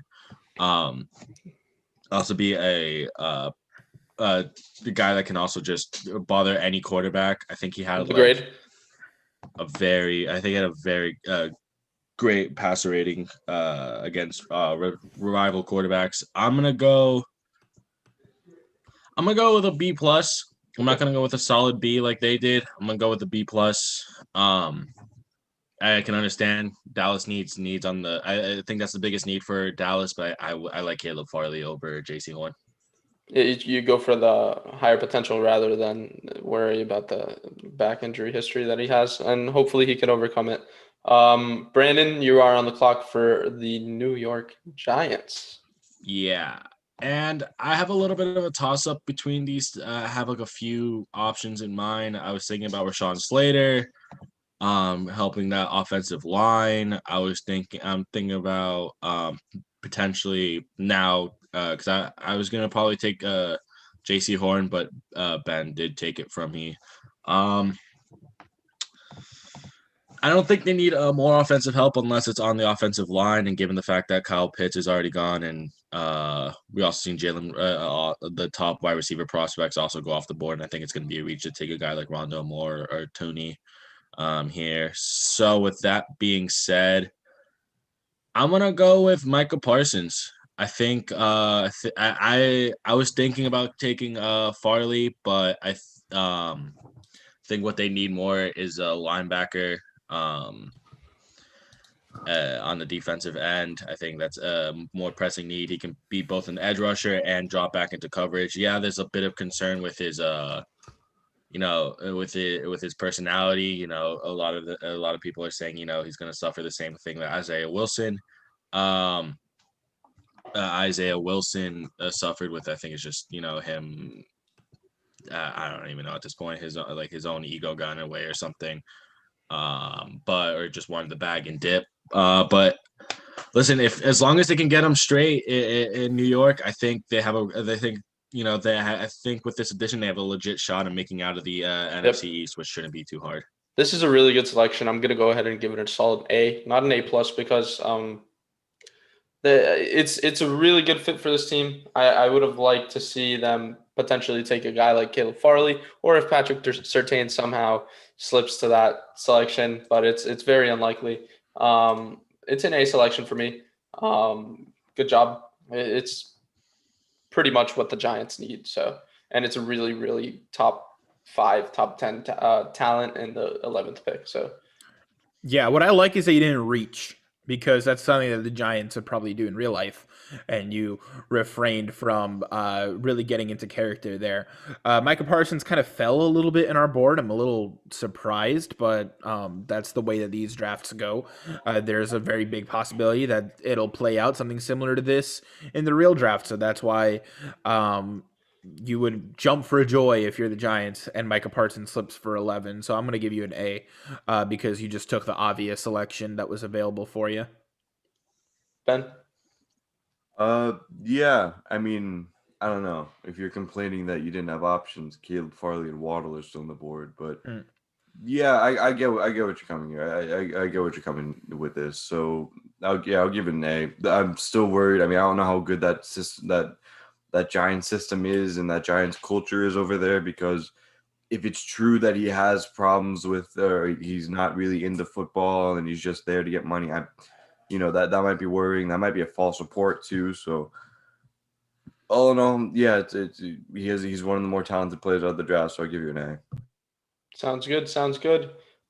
also be the guy that can also just bother any quarterback. I think he had a very great passer rating against rival quarterbacks. I'm gonna go with a B plus. I'm not gonna go with a solid B like they did. I'm gonna go with a B plus. I can understand Dallas needs on the. I think that's the biggest need for Dallas, but I like Caleb Farley over J.C. Horn. You go for the higher potential rather than worry about the back injury history that he has, and hopefully he can overcome it. Brandon, you are on the clock for the New York Giants. Yeah, and I have a little bit of a toss-up between these. I have like a few options in mind. I was thinking about Rashawn Slater, helping that offensive line. I'm thinking about potentially now because I was gonna probably take J.C. Horn, but Ben did take it from me. I don't think they need more offensive help unless it's on the offensive line. And given the fact that Kyle Pitts is already gone, and we also seen Jalen, the top wide receiver prospects also go off the board, and I think it's going to be a reach to take a guy like Rondo Moore or Tooney here. So with that being said, I'm gonna go with Micah Parsons. I think I was thinking about taking Farley, but I think what they need more is a linebacker. On the defensive end, I think that's a more pressing need. He can be both an edge rusher and drop back into coverage. Yeah, there's a bit of concern with his with his personality. A lot of people are saying, he's going to suffer the same thing that Isaiah Wilson suffered with. I think it's just, him. I don't even know at this point, his own ego got in the way or something. Or just wanted the bag and dip. But listen, as long as they can get them straight in New York, I think I think with this addition, they have a legit shot of making out of the NFC East, which shouldn't be too hard. This is a really good selection. I'm going to go ahead and give it a solid A, not an A plus, because it's a really good fit for this team. I would have liked to see them potentially take a guy like Caleb Farley, or if Patrick Surtain somehow slips to that selection, but it's very unlikely. It's an A selection for me. Good job. It's pretty much what the Giants need. So, and it's a really, really top 5, top 10 talent in the 11th pick. So, yeah, what I like is that you didn't reach, because that's something that the Giants would probably do in real life, and you refrained from really getting into character there. Micah Parsons kind of fell a little bit in our board. I'm a little surprised, but that's the way that these drafts go. There's a very big possibility that it'll play out something similar to this in the real draft, so that's why you would jump for joy if you're the Giants and Micah Parsons slips for 11. So I'm going to give you an A because you just took the obvious selection that was available for you. Ben? Yeah. I mean, I don't know. If you're complaining that you didn't have options, Caleb Farley and Waddle are still on the board. But yeah, I get what you're coming here. I get what you're coming with this. So I'll give it an A. I'm still worried. I mean, I don't know how good that system that Giants system is and that Giants culture is over there, because if it's true that he has problems with he's not really into football and he's just there to get money, that might be worrying. That might be a false report too. So all in all, yeah, he's one of the more talented players out of the draft, so I'll give you an A. Sounds good.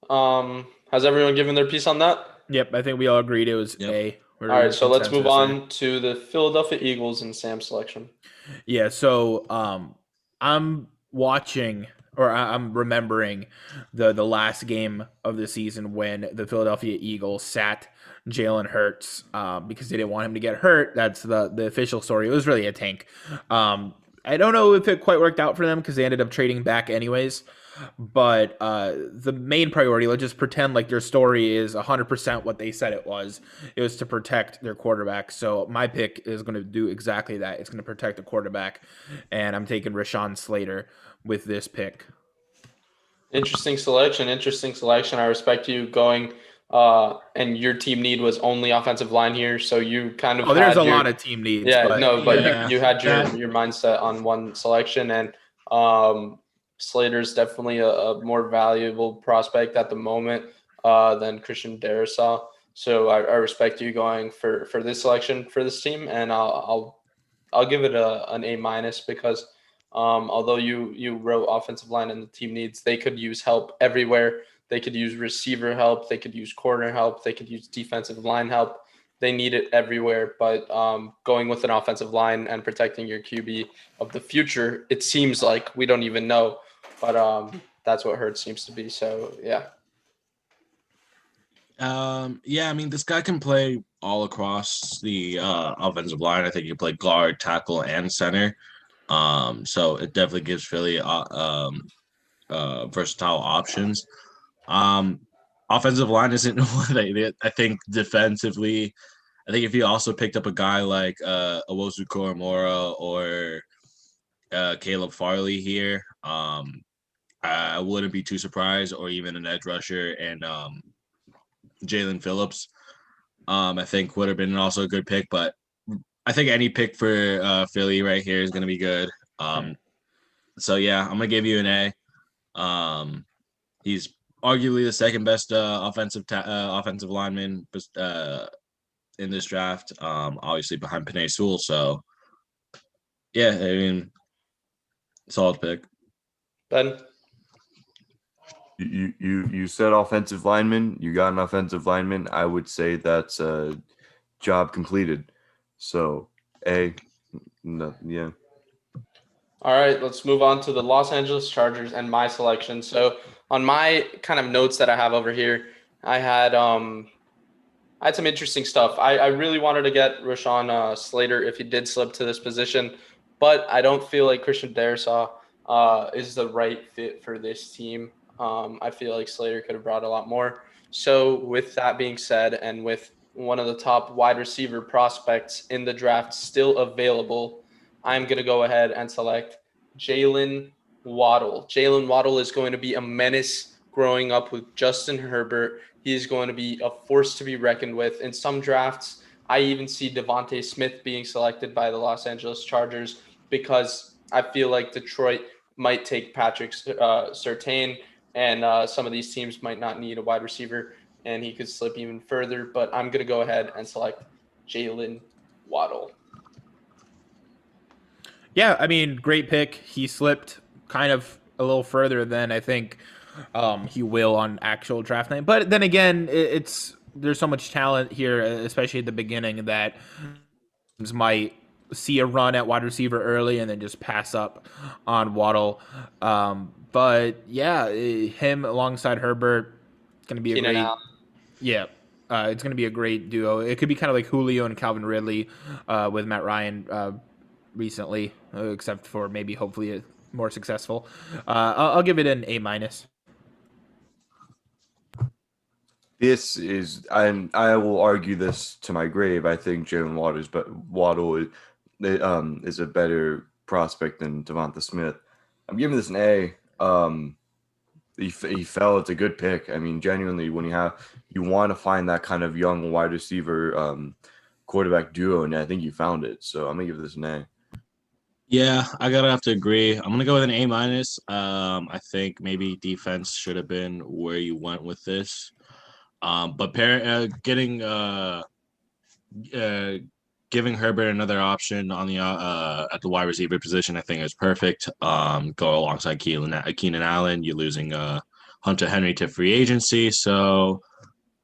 Has everyone given their piece on that? Yep, I think we all agreed it was A. All right, so let's move on to the Philadelphia Eagles and Sam's selection. Yeah, so I'm watching, or I'm remembering the last game of the season when the Philadelphia Eagles sat Jalen Hurts because they didn't want him to get hurt. That's the official story. It was really a tank. I don't know if it quite worked out for them because they ended up trading back anyways. But the main priority, let's just pretend like their story is 100% what they said it was. It was to protect their quarterback. So my pick is going to do exactly that. It's going to protect the quarterback. And I'm taking Rashawn Slater with this pick. Interesting selection. I respect you going. And your team need was only offensive line here, so you kind of there's had a lot of team needs. Yeah, but no, but Yeah. you had your mindset on one selection, and Slater's definitely a more valuable prospect at the moment than Christian Darrisaw. So I respect you going for this selection for this team, and I'll give it an A minus because although you wrote offensive line and the team needs, they could use help everywhere. They could use receiver help. They could use corner help. They could use defensive line help. They need it everywhere. But going with an offensive line and protecting your QB of the future, it seems like we don't even know. But that's what Hurts seems to be. So, yeah. Yeah, I mean, this guy can play all across the offensive line. I think he can play guard, tackle, and center. So it definitely gives Philly versatile options. Offensive line isn't what they did. I think defensively, I think if you also picked up a guy like Owosu Koromora or Caleb Farley here, I wouldn't be too surprised, or even an edge rusher and Jalen Phillips. I think would have been also a good pick, but I think any pick for Philly right here is going to be good. So yeah, I'm gonna give you an A. He's arguably the second best offensive lineman in this draft, obviously behind Penei Sewell. So yeah, I mean, solid pick. Ben? You said offensive lineman. You got an offensive lineman. I would say that's a job completed. So A, no, yeah. All right, let's move on to the Los Angeles Chargers and my selection. So on my kind of notes that I have over here, I had some interesting stuff. I really wanted to get Rashawn Slater if he did slip to this position, but I don't feel like Christian Darrisaw is the right fit for this team. I feel like Slater could have brought a lot more. So with that being said, and with one of the top wide receiver prospects in the draft still available, I'm going to go ahead and select Jalen Waddle. Jalen Waddle is going to be a menace growing up with Justin Herbert. He is going to be a force to be reckoned with. In some drafts, I even see Devontae Smith being selected by the Los Angeles Chargers because I feel like Detroit might take Patrick Surtain, and some of these teams might not need a wide receiver, and he could slip even further. But I'm going to go ahead and select Jalen Waddle. Yeah, I mean, great pick. He slipped kind of a little further than I think he will on actual draft night. But then again, there's so much talent here, especially at the beginning, that might see a run at wide receiver early and then just pass up on Waddle. But yeah, him alongside Herbert, it's going to be a Keenan great. Allen. Yeah. It's going to be a great duo. It could be kind of like Julio and Calvin Ridley with Matt Ryan recently, except for maybe hopefully more successful. I'll give it an A minus. This is, and I will argue this to my grave. I think Jalen Waddle is a better prospect than Devonta Smith. I'm giving this an A. He fell. It's a good pick. I mean, genuinely, when you want to find that kind of young wide receiver quarterback duo, and I think you found it. So I'm gonna give this an A. Yeah, I gotta have to agree. I'm gonna go with an A minus. I think maybe defense should have been where you went with this. But giving Herbert another option on the at the wide receiver position, I think is perfect. Go alongside Keenan Allen. You're losing Hunter Henry to free agency, so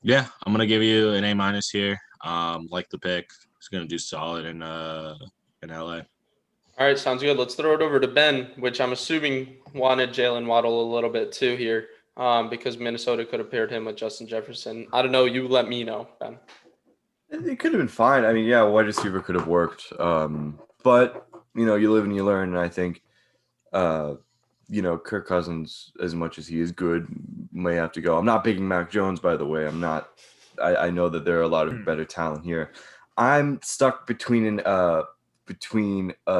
yeah, I'm gonna give you an A minus here. Like the pick, it's gonna do solid in LA. All right, sounds good. Let's throw it over to Ben, which I'm assuming wanted Jalen Waddle a little bit too here, because Minnesota could have paired him with Justin Jefferson. I don't know. You let me know, Ben. It could have been fine. I mean, yeah, wide receiver could have worked. But you live and you learn, and I think, Kirk Cousins, as much as he is good, may have to go. I'm not picking Mac Jones, by the way. I'm not. I know that there are a lot of better talent here. I'm stuck between a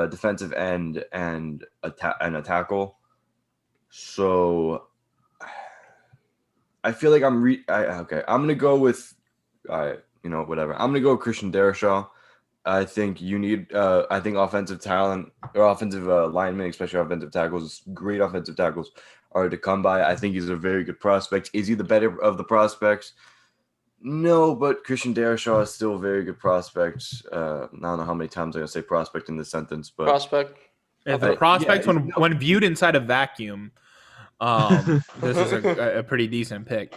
defensive end and a tackle. So I feel like okay. I'm gonna go with, whatever. I'm gonna go with Christian Darrisaw. I think you need. I think offensive talent or offensive linemen, especially offensive tackles, great offensive tackles, are to come by. I think he's a very good prospect. Is he the better of the prospects? No, but Christian Darrisaw is still a very good prospect. I don't know how many times I'm gonna say prospect in this sentence, but Prospect. The prospects, when viewed inside a vacuum, this is a pretty decent pick.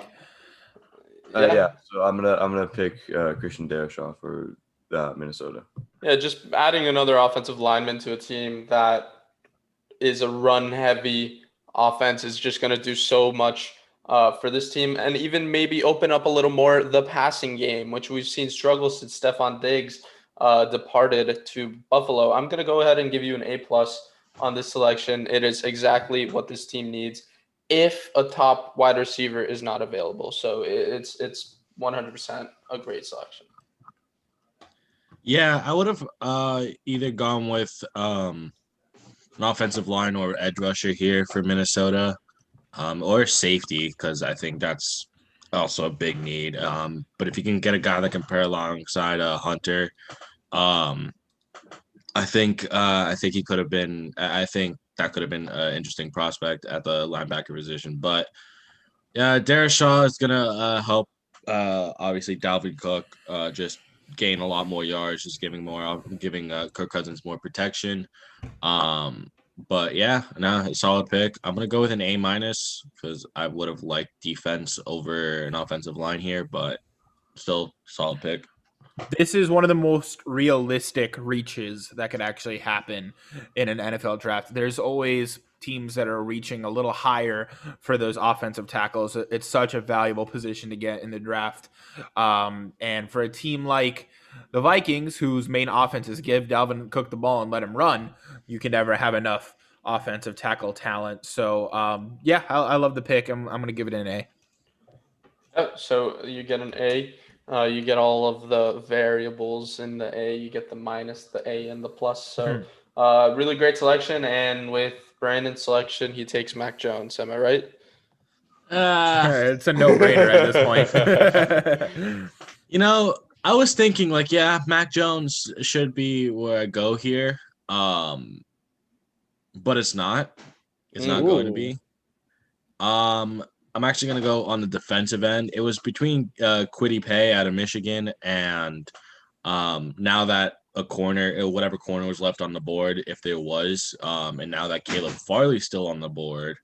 Yeah. So I'm gonna pick Christian Darrisaw for Minnesota. Yeah, just adding another offensive lineman to a team that is a run-heavy offense is just going to do so much for this team, and even maybe open up a little more the passing game, which we've seen struggle since Stephon Diggs departed to Buffalo. I'm going to go ahead and give you an A+ on this selection. It is exactly what this team needs if a top wide receiver is not available. So it's 100% a great selection. Yeah, I would have either gone with an offensive line or edge rusher here for Minnesota, or safety, because I think that's also a big need. But if you can get a guy that can pair alongside Hunter, I think he could have been. I think that could have been an interesting prospect at the linebacker position. But Darrisaw is gonna help. Obviously, Dalvin Cook just gain a lot more yards, just giving Kirk Cousins more protection. But yeah, a solid pick. I'm gonna go with an A- because I would have liked defense over an offensive line here, but still solid pick. This is one of the most realistic reaches that could actually happen in an NFL draft. There's always teams that are reaching a little higher for those offensive tackles. It's such a valuable position to get in the draft. And for a team like the Vikings, whose main offense is give Dalvin Cook the ball and let him run, you can never have enough offensive tackle talent. So, I love the pick. I'm going to give it an A. So you get an A. You get all of the variables in the A. You get the minus, the A, and the plus. So really great selection. And with Brandon's selection, he takes Mac Jones. Am I right? It's a no-brainer at this point. I was thinking Mac Jones should be where I go here. But it's not. It's not going to be. I'm actually going to go on the defensive end. It was between Kwity Paye out of Michigan and now that whatever corner was left on the board, if there was, and now that Caleb Farley's still on the board,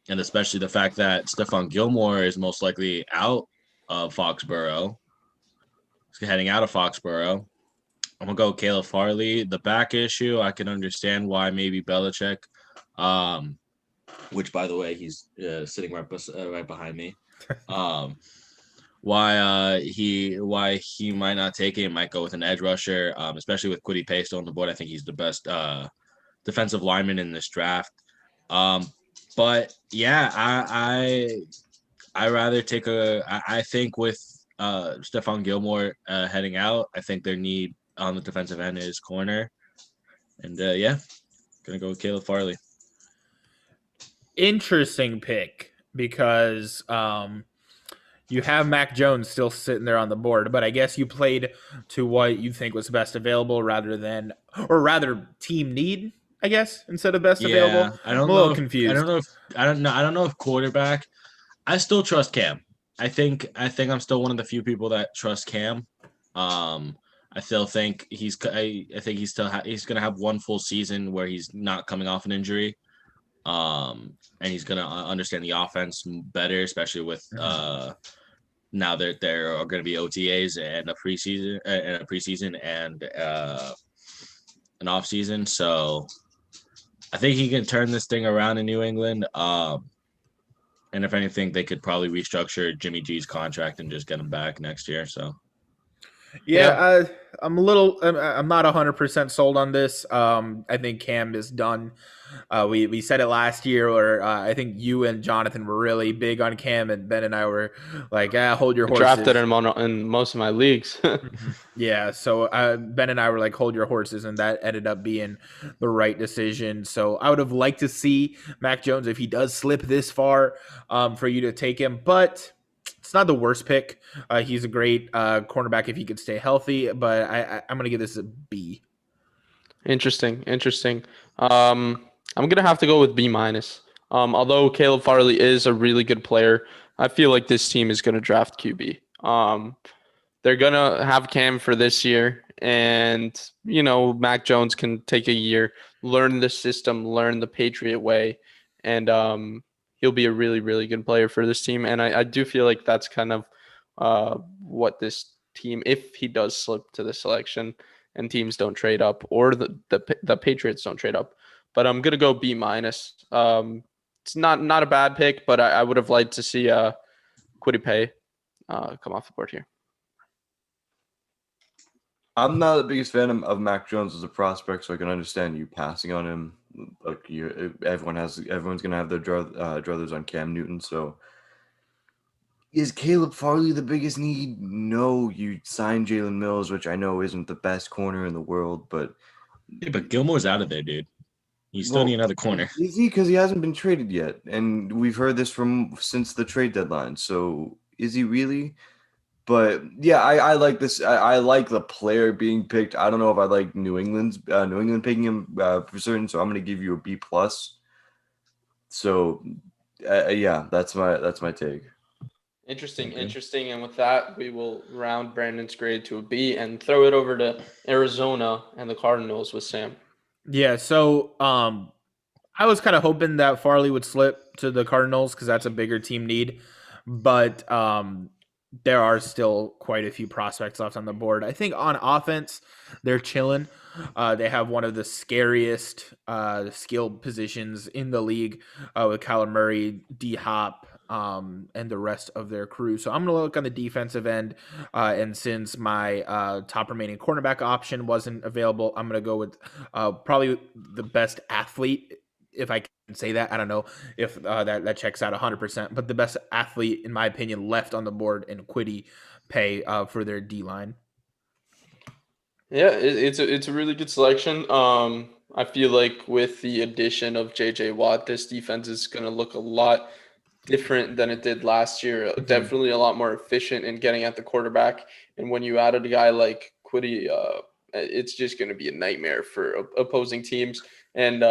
and especially the fact that Stephon Gilmore is most likely out of Foxborough, heading out of Foxborough, I'm going to go Caleb Farley. The back issue, I can understand why maybe Belichick, which, by the way, he's sitting right behind me. Why he might not take it, might go with an edge rusher, especially with Kwity Paye still on the board. I think he's the best defensive lineman in this draft. But yeah, I rather take I think with Stephon Gilmore heading out, I think their need on the defensive end is corner, and gonna go with Caleb Farley. Interesting pick because you have Mac Jones still sitting there on the board, but I guess you played to what you think was best available rather team need, I guess, instead of best available. I'm a little confused. I don't know if quarterback. I still trust Cam. I think I'm still one of the few people that trust Cam. I still think he's going to have one full season where he's not coming off an injury. And he's going to understand the offense better, especially with now that there are going to be OTAs and a preseason and an offseason. So I think he can turn this thing around in New England. And if anything, they could probably restructure Jimmy G's contract and just get him back next year. So Yeah, I'm a little. I'm not 100% sold on this. I think Cam is done. We said it last year, or I think you and Jonathan were really big on Cam, and Ben and I were like, hold your I horses. drafted him in most of my leagues. Yeah, so Ben and I were like, hold your horses, and that ended up being the right decision. So I would have liked to see Mac Jones, if he does slip this far, for you to take him, but it's not the worst pick. He's a great cornerback if he could stay healthy, but I'm going to give this a B. Interesting. I'm gonna have to go with B minus. Although Caleb Farley is a really good player, I feel like this team is gonna draft QB. They're gonna have Cam for this year, and Mac Jones can take a year, learn the system, learn the Patriot way, and he'll be a really, really good player for this team. And I do feel like that's kind of what this team, if he does slip to the selection and teams don't trade up, or the Patriots don't trade up. But I'm gonna go B minus. It's not a bad pick, but I would have liked to see Kwity Paye come off the board here. I'm not the biggest fan of Mac Jones as a prospect, so I can understand you passing on him. Like everyone's gonna have their druthers on Cam Newton. So, is Caleb Farley the biggest need? No, you signed Jalen Mills, which I know isn't the best corner in the world, but Gilmore's out of there, dude. You still need another corner. Is he? Because he hasn't been traded yet, and we've heard this since the trade deadline. So, is he really? But yeah, I like this. I like the player being picked. I don't know if I like New England picking him for certain. So I'm going to give you a B plus. So yeah, that's my take. Interesting. And with that, we will round Brandon's grade to a B and throw it over to Arizona and the Cardinals with Sam. Yeah, so I was kind of hoping that Farley would slip to the Cardinals because that's a bigger team need, but there are still quite a few prospects left on the board. I think on offense, they're chilling. They have one of the scariest skilled positions in the league with Kyler Murray, D-Hop, and the rest of their crew. So I'm going to look on the defensive end. And since my top remaining cornerback option wasn't available, I'm going to go with probably the best athlete, if I can say that. I don't know if that checks out 100%, but the best athlete, in my opinion, left on the board in Kwity Paye for their D-line. Yeah, it's a really good selection. I feel like with the addition of J.J. Watt, this defense is going to look a lot different than it did last year. Mm-hmm. Definitely a lot more efficient in getting at the quarterback. And when you added a guy like Kwity, it's just going to be a nightmare for opposing teams. And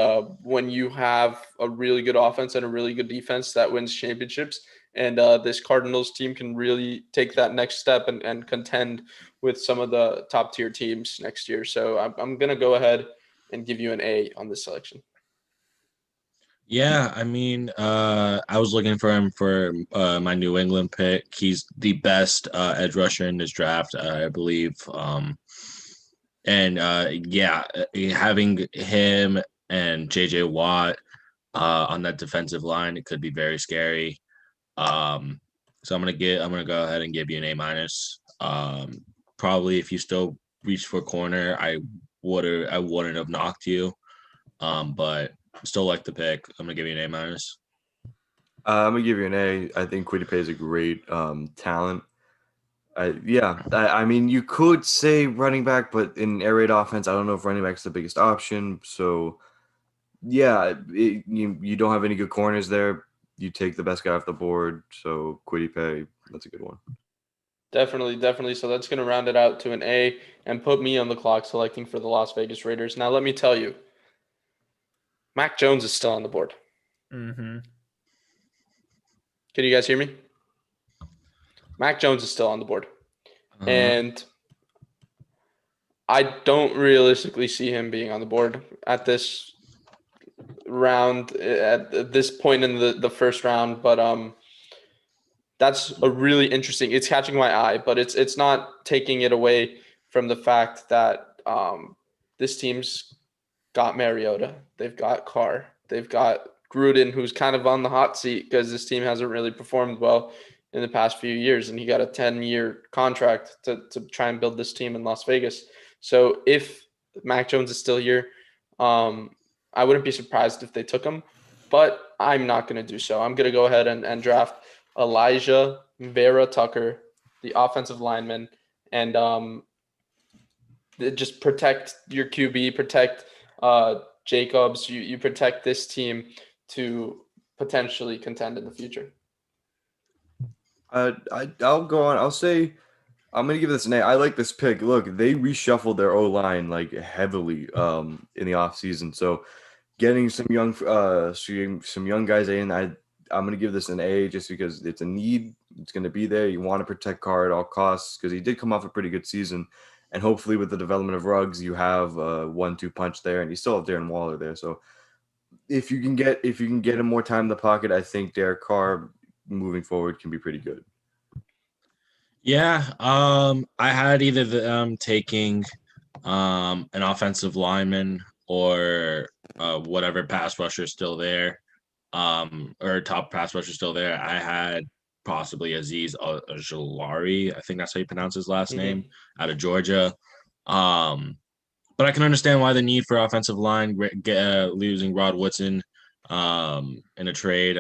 when you have a really good offense and a really good defense that wins championships, and this Cardinals team can really take that next step and contend with some of the top tier teams next year. So I'm going to go ahead and give you an A on this selection. Yeah, I mean, I was looking for him for my New England pick. He's the best edge rusher in this draft, I believe. Having him and J.J. Watt on that defensive line, it could be very scary. So I'm gonna go ahead and give you an A minus. Probably if you still reach for corner, I wouldn't have knocked you. But still like the pick. I'm gonna give you an A minus. I'm gonna give you an A. I think Kwity Paye is a great talent. I mean, you could say running back, but in air raid offense, I don't know if running back's the biggest option. So, yeah, you don't have any good corners there. You take the best guy off the board. So, Kwity Paye, that's a good one. Definitely. So that's going to round it out to an A and put me on the clock selecting for the Las Vegas Raiders. Now, let me tell you, Mac Jones is still on the board. Mm-hmm. Can you guys hear me? Mac Jones is still on the board. And I don't realistically see him being on the board at this round, at this point in the first round. But that's a really interesting – it's catching my eye, but it's not taking it away from the fact that this team's got Mariota. They've got Carr. They've got Gruden, who's kind of on the hot seat because this team hasn't really performed well in the past few years, and he got a 10-year contract to try and build this team in Las Vegas. So if Mac Jones is still here, I wouldn't be surprised if they took him, but I'm not going to do so. I'm going to go ahead and draft Elijah Vera Tucker, the offensive lineman, and just protect your QB, protect Jacobs. You protect this team to potentially contend in the future. I'll go on. I'll say I'm gonna give this an A. I like this pick. Look, they reshuffled their O line like heavily in the offseason. So getting some young guys in, I'm gonna give this an A just because it's a need. It's gonna be there. You want to protect Carr at all costs because he did come off a pretty good season, and hopefully with the development of Ruggs, you have 1-2 punch there, and you still have Darren Waller there. So if you can get him more time in the pocket, I think Derek Carr moving forward can be pretty good. Yeah, I had either taking an offensive lineman or whatever pass rusher is still there, or top pass rusher still there. I had possibly Aziz Ojulari, I think that's how you pronounce his last name, out of Georgia. But I can understand why the need for offensive line, losing Rod Woodson in a trade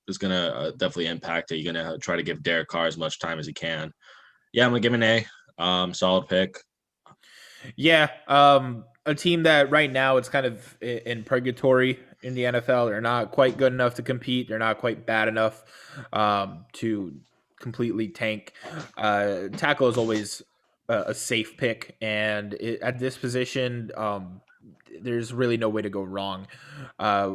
is going to definitely impact it. You're going to try to give Derek Carr as much time as he can. Yeah, I'm going to give him an A. Solid pick. Yeah, a team that right now it's kind of in purgatory in the NFL. They're not quite good enough to compete. They're not quite bad enough to completely tank. Tackle is always a safe pick, and at this position, there's really no way to go wrong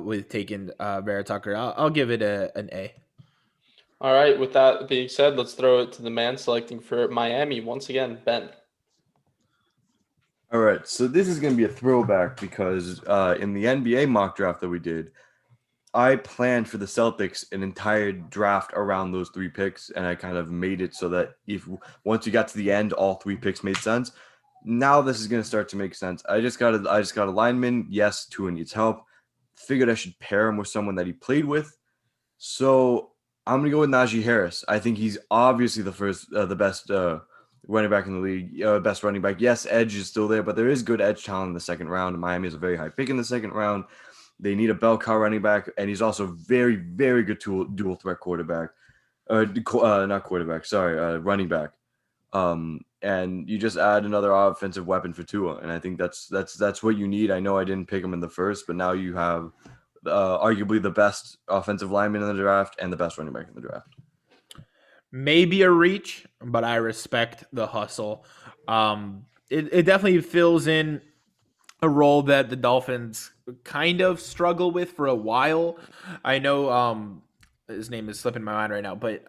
with taking Vera Tucker. I'll give it an A. All right. With that being said, let's throw it to the man selecting for Miami once again, Ben. All right, so this is going to be a throwback because in the NBA mock draft that we did, I planned for the Celtics an entire draft around those 3 picks, and I kind of made it so that once you got to the end, all 3 picks made sense. Now this is going to start to make sense. I just got a lineman. Yes, Tua needs help. Figured I should pair him with someone that he played with. So I'm going to go with Najee Harris. I think he's obviously the best running back in the league, best running back. Yes, edge is still there, but there is good edge talent in the second round. Miami is a very high pick in the second round. They need a bell cow running back, and he's also very, very good dual threat quarterback. Not quarterback, sorry, running back. And you just add another offensive weapon for Tua, and I think that's what you need. I know I didn't pick him in the first, but now you have arguably the best offensive lineman in the draft and the best running back in the draft. Maybe a reach, but I respect the hustle. It definitely fills in a role that the Dolphins kind of struggle with for a while. I know his name is slipping my mind right now, but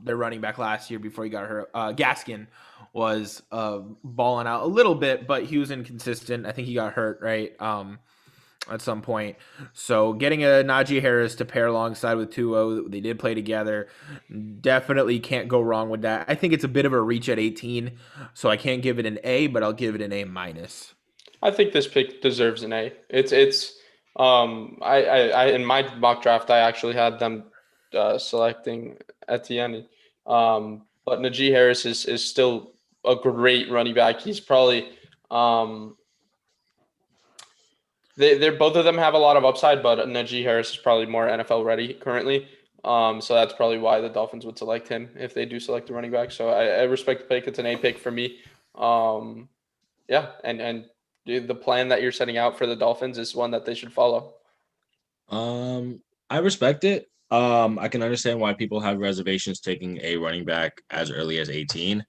their running back last year before he got hurt, Gaskin, was balling out a little bit, but he was inconsistent. I think he got hurt, right? At some point. So getting a Najee Harris to pair alongside with Tua, they did play together. Definitely can't go wrong with that. I think it's a bit of a reach at 18, so I can't give it an A, but I'll give it an A-. I think this pick deserves an A. It's I in my mock draft I actually had them selecting Etienne, but Najee Harris is still a great running back. He's probably they're both of them have a lot of upside, but Najee Harris is probably more NFL ready currently. So that's probably why the Dolphins would select him if they do select the running back. So I respect the pick. It's an A pick for me. Yeah, and the plan that you're setting out for the Dolphins is one that they should follow. I respect it. I can understand why people have reservations taking a running back as early as 18.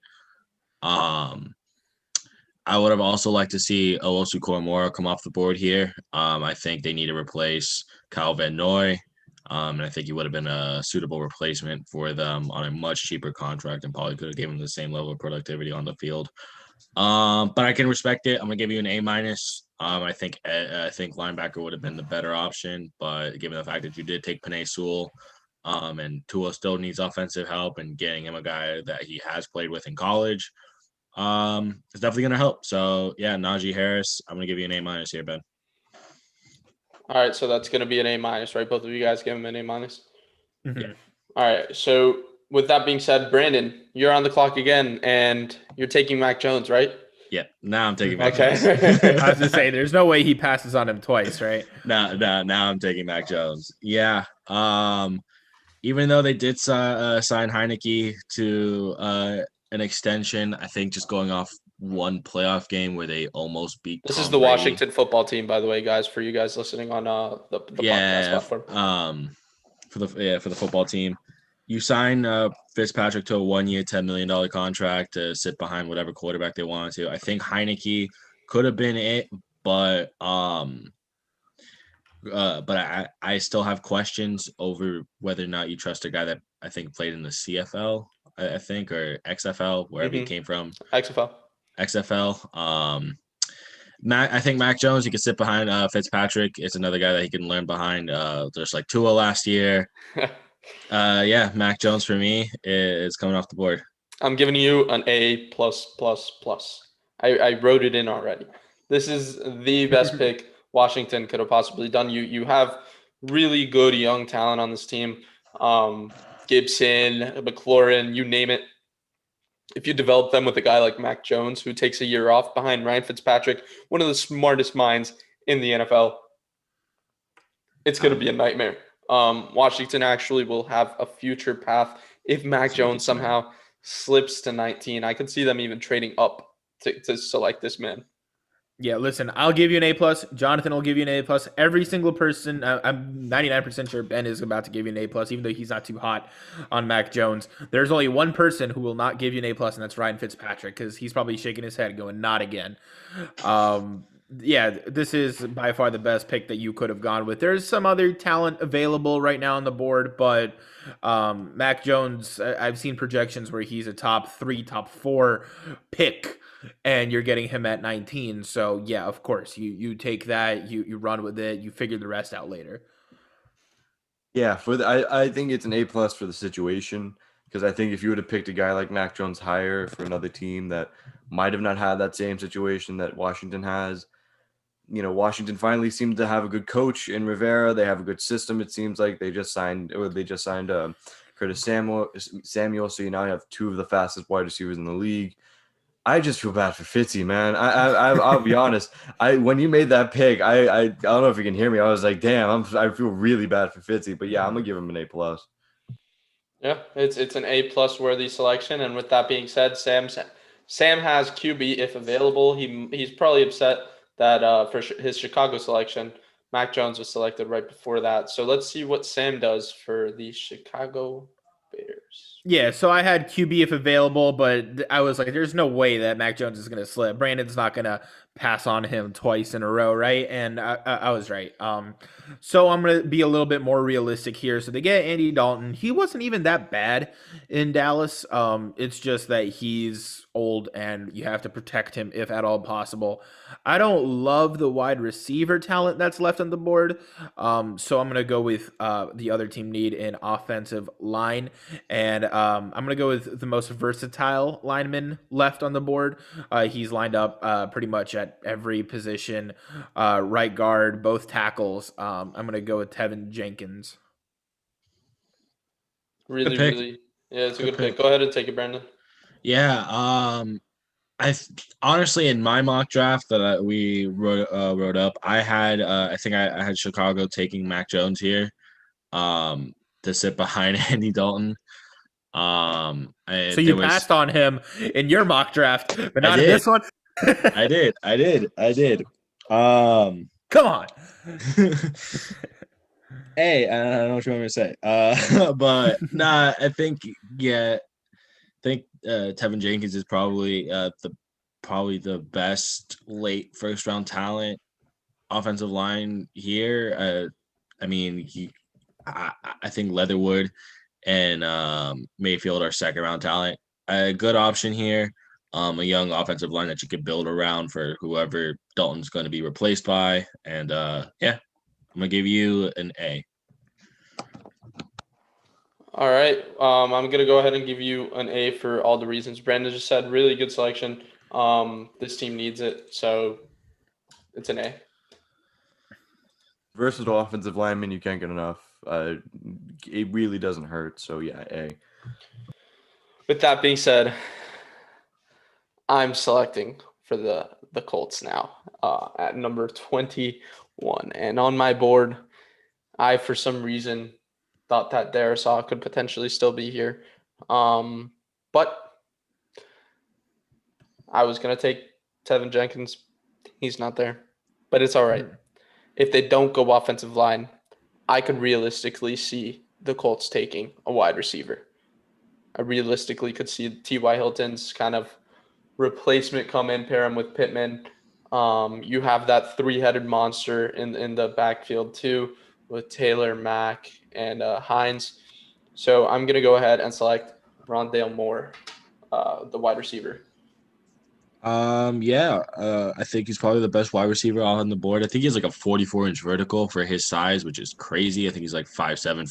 I would have also liked to see Owusu Koromora come off the board here. I think they need to replace Kyle Van Noy. And I think he would have been a suitable replacement for them on a much cheaper contract and probably could have given them the same level of productivity on the field. But I can respect it. I'm gonna give you an A-. I think linebacker would have been the better option, but given the fact that you did take Penei Sewell, and Tua still needs offensive help, and getting him a guy that he has played with in college, it's definitely gonna help. So yeah, Najee Harris, I'm gonna give you an A- here, Ben. All right, so that's going to be an A-, right? Both of you guys give him an A-. Mhm. All right, so with that being said, Brandon, you're on the clock again, and you're taking Mac Jones, right? Yeah, now I'm taking Mac Okay. Jones. I was just saying, there's no way he passes on him twice, right? Now I'm taking Mac Jones. Yeah. Even though they did sign Heineke to an extension, I think just going off one playoff game where they almost beat This Tom is the Brady. Washington football team, by the way, guys, for you guys listening on the podcast platform. For the football team. You sign Fitzpatrick to a 1 year, $10 million contract to sit behind whatever quarterback they wanted to. I think Heineke could have been it, but I still have questions over whether or not you trust a guy that I think played in the CFL, I think, or XFL, wherever he came from. XFL. I think Mac Jones, he can sit behind Fitzpatrick. It's another guy that he can learn behind. There's like Tua last year. Yeah, Mac Jones for me is coming off the board. I'm giving you an A+++. I wrote it in already. This is the best pick Washington could have possibly done. You have really good young talent on this team. Gibson, McLaurin, you name it. If you develop them with a guy like Mac Jones, who takes a year off behind Ryan Fitzpatrick, one of the smartest minds in the NFL, it's going to be a nightmare. Washington actually will have a future path if Mac Jones somehow slips to 19. I could see them even trading up to select this man. Yeah, listen, I'll give you an A+. Jonathan will give you an A+. Every single person, I'm 99% sure Ben is about to give you an A+, even though he's not too hot on Mac Jones. There's only one person who will not give you an A+, and that's Ryan Fitzpatrick, because he's probably shaking his head going, not again. Yeah, this is by far the best pick that you could have gone with. There's some other talent available right now on the board, but Mac Jones, I've seen projections where he's a top 3, top 4 pick, and you're getting him at 19. So yeah, of course, you take that, you run with it, you figure the rest out later. Yeah, I think it's an A+ for the situation, because I think if you would have picked a guy like Mac Jones higher for another team that might have not had that same situation that Washington has, Washington finally seemed to have a good coach in Rivera. They have a good system. It seems like they just signed Curtis Samuel. So you now have 2 of the fastest wide receivers in the league. I just feel bad for Fitzy, man. I'll be honest. When you made that pick, I don't know if you can hear me. I was like, damn, I feel really bad for Fitzy. But yeah, I'm gonna give him an A+. Yeah, it's an A+ worthy selection. And with that being said, Sam has QB if available. He's probably upset that for his Chicago selection, Mac Jones was selected right before that. So let's see what Sam does for the Chicago Bears. Yeah, so I had QB if available, but I was like, there's no way that Mac Jones is going to slip. Brandon's not going to pass on him twice in a row, right? And I was right. So I'm going to be a little bit more realistic here. So they get Andy Dalton. He wasn't even that bad in Dallas. It's just that he's old and you have to protect him if at all possible. I don't love the wide receiver talent that's left on the board. So I'm going to go with the other team need in offensive line. And I'm going to go with the most versatile lineman left on the board. He's lined up pretty much at every position, right guard, both tackles. I'm going to go with Tevin Jenkins. Really, yeah, it's a good pick. Go ahead and take it, Brandon. Yeah, I honestly, in my mock draft that we wrote up, I think I had Chicago taking Mac Jones here, to sit behind Andy Dalton. So you passed on him in your mock draft, but not in this one. I did. Come on. Hey, I don't know what you want me to say. But nah, I think Tevin Jenkins is probably the best late first round talent offensive line here. I mean, I think Leatherwood and Mayfield are second round talent. A good option here. A young offensive line that you could build around for whoever Dalton's going to be replaced by. And yeah, I'm gonna give you an A. All right. I'm gonna go ahead and give you an A for all the reasons Brandon just said. Really good selection. This team needs it, so it's an A. Versatile offensive lineman, you can't get enough. It really doesn't hurt. So yeah, A. With that being said, I'm selecting for the Colts now at number 21, and on my board, I for some reason thought that Darisaw could potentially still be here, but I was gonna take Tevin Jenkins. He's not there, but it's all right. If they don't go offensive line, I could realistically see the Colts taking a wide receiver. I realistically could see T.Y. Hilton's kind of replacement come in, pair him with Pittman. You have that three-headed monster in the backfield too with Taylor, Mack, and Hines. So I'm going to go ahead and select Rondale Moore, the wide receiver. I think he's probably the best wide receiver on the board. I think he has like a 44-inch vertical for his size, which is crazy. I think he's like 5'7",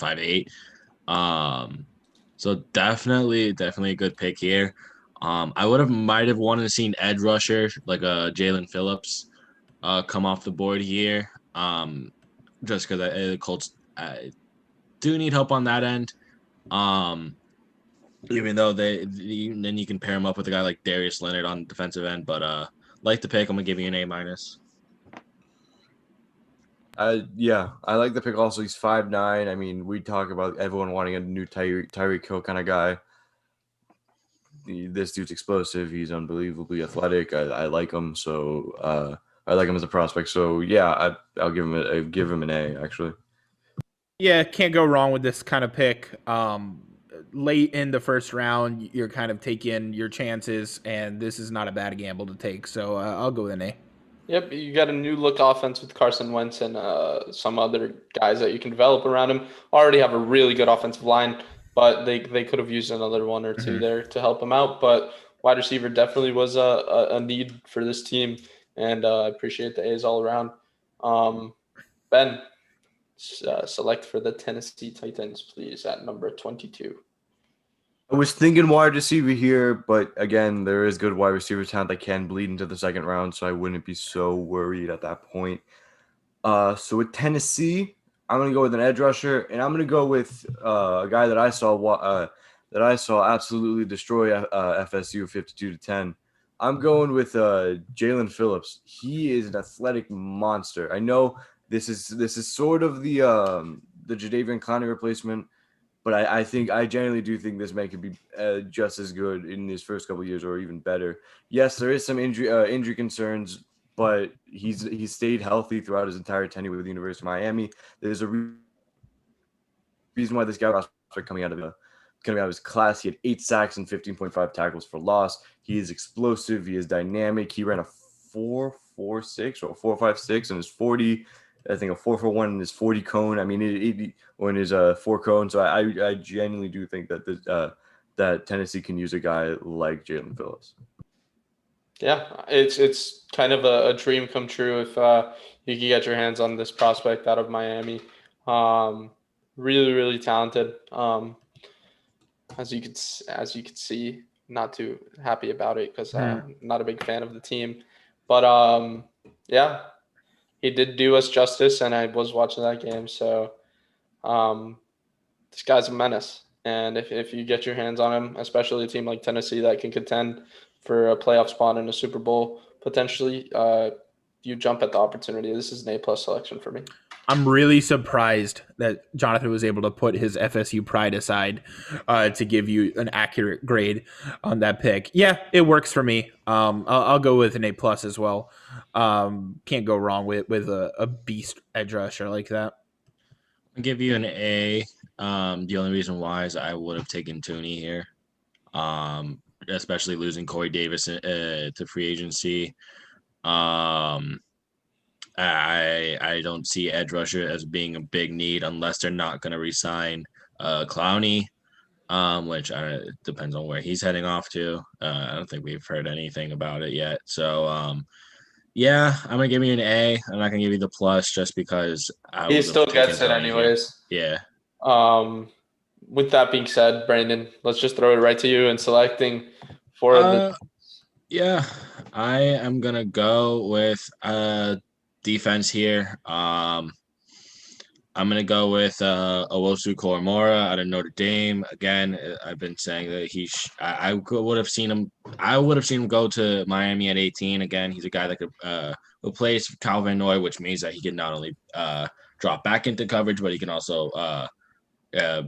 5'8". So definitely a good pick here. I might have wanted to see an edge rusher like a Jalen Phillips come off the board here. Just because the Colts do need help on that end. Even though then you can pair him up with a guy like Darius Leonard on defensive end, but like the pick, I'm gonna give you an A-. Yeah, I like the pick also. He's 5'9". I mean, we talk about everyone wanting a new Tyreek Hill kind of guy. This dude's explosive. He's unbelievably athletic. I like him, so I like him as a prospect. So yeah, I'll give him an A actually. Yeah, can't go wrong with this kind of pick. Late in the first round, you're kind of taking your chances, and this is not a bad gamble to take. So I'll go with an A. Yep, you got a new look offense with Carson Wentz and some other guys that you can develop around him. Already have a really good offensive line, but they could have used another one or two there to help him out. But wide receiver definitely was a need for this team, and I appreciate the A's all around. Ben, select for the Tennessee Titans, please, at number 22. I was thinking wide receiver here, but again, there is good wide receiver talent that can bleed into the second round, so I wouldn't be so worried at that point. So with Tennessee, I'm gonna go with an edge rusher, and I'm gonna go with a guy that I saw absolutely destroy FSU 52-10. I'm going with Jalen Phillips. He is an athletic monster. I know this is sort of the Jadeveon Clowney replacement. But I genuinely do think this man could be just as good in his first couple of years, or even better. Yes, there is some injury concerns, but he's stayed healthy throughout his entire tenure with the University of Miami. There's a reason why this guy was coming out of his class. He had 8 sacks and 15.5 tackles for loss. He is explosive. He is dynamic. He ran a 4.46 or 4.56 in his 40. I think a 4.41 in his 40 cone. I mean, or in his 4 cone. So I genuinely do think that that Tennessee can use a guy like Jalen Phillips. Yeah, it's kind of a dream come true if you can get your hands on this prospect out of Miami. Really, really talented. As you could see, not too happy about it because I'm not a big fan of the team. But yeah. He did do us justice, and I was watching that game. So this guy's a menace. And if you get your hands on him, especially a team like Tennessee that can contend for a playoff spot in a Super Bowl, potentially, you jump at the opportunity. This is an A+ selection for me. I'm really surprised that Jonathan was able to put his FSU pride aside to give you an accurate grade on that pick. Yeah, it works for me. I'll go with an A+ as well. Can't go wrong with a beast edge rusher like that. I'll give you an A. The only reason why is I would have taken Tooney here, especially losing Corey Davis to free agency. I don't see edge rusher as being a big need unless they're not going to re-sign Clowney, which depends on where he's heading off to. I don't think we've heard anything about it yet. So, yeah, I'm going to give you an A. I'm not going to give you the plus just because he still gets it anyways. Yeah. with that being said, Brandon, let's just throw it right to you in selecting for the. Yeah, I am gonna go with defense here. I'm gonna go with Owosu Koromora out of Notre Dame. Again, I've been saying that I would have seen him. I would have seen him go to Miami at 18. Again, he's a guy that could replace Calvin Noy, which means that he can not only drop back into coverage, but he can also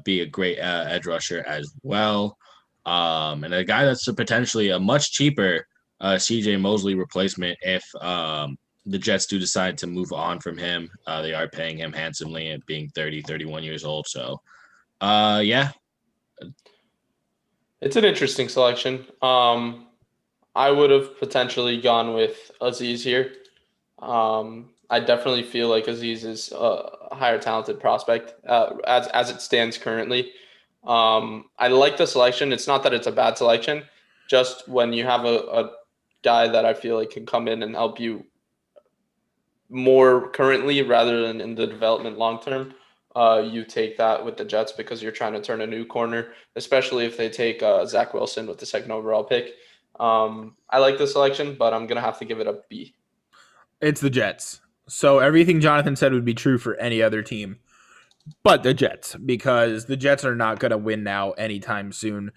be a great edge rusher as well. And a guy that's potentially a much cheaper CJ Mosley replacement if the Jets do decide to move on from him. They are paying him handsomely at being 30, 31 years old. So, yeah. It's an interesting selection. I would have potentially gone with Aziz here. I definitely feel like Aziz is a higher talented prospect as it stands currently. I like the selection. It's not that it's a bad selection. Just when you have a guy that I feel like can come in and help you more currently rather than in the development long term, you take that with the Jets because you're trying to turn a new corner, especially if they take Zach Wilson with the second overall pick. I like the selection, but I'm going to have to give it a B. It's the Jets. So everything Jonathan said would be true for any other team but the Jets, because the Jets are not going to win now anytime soon,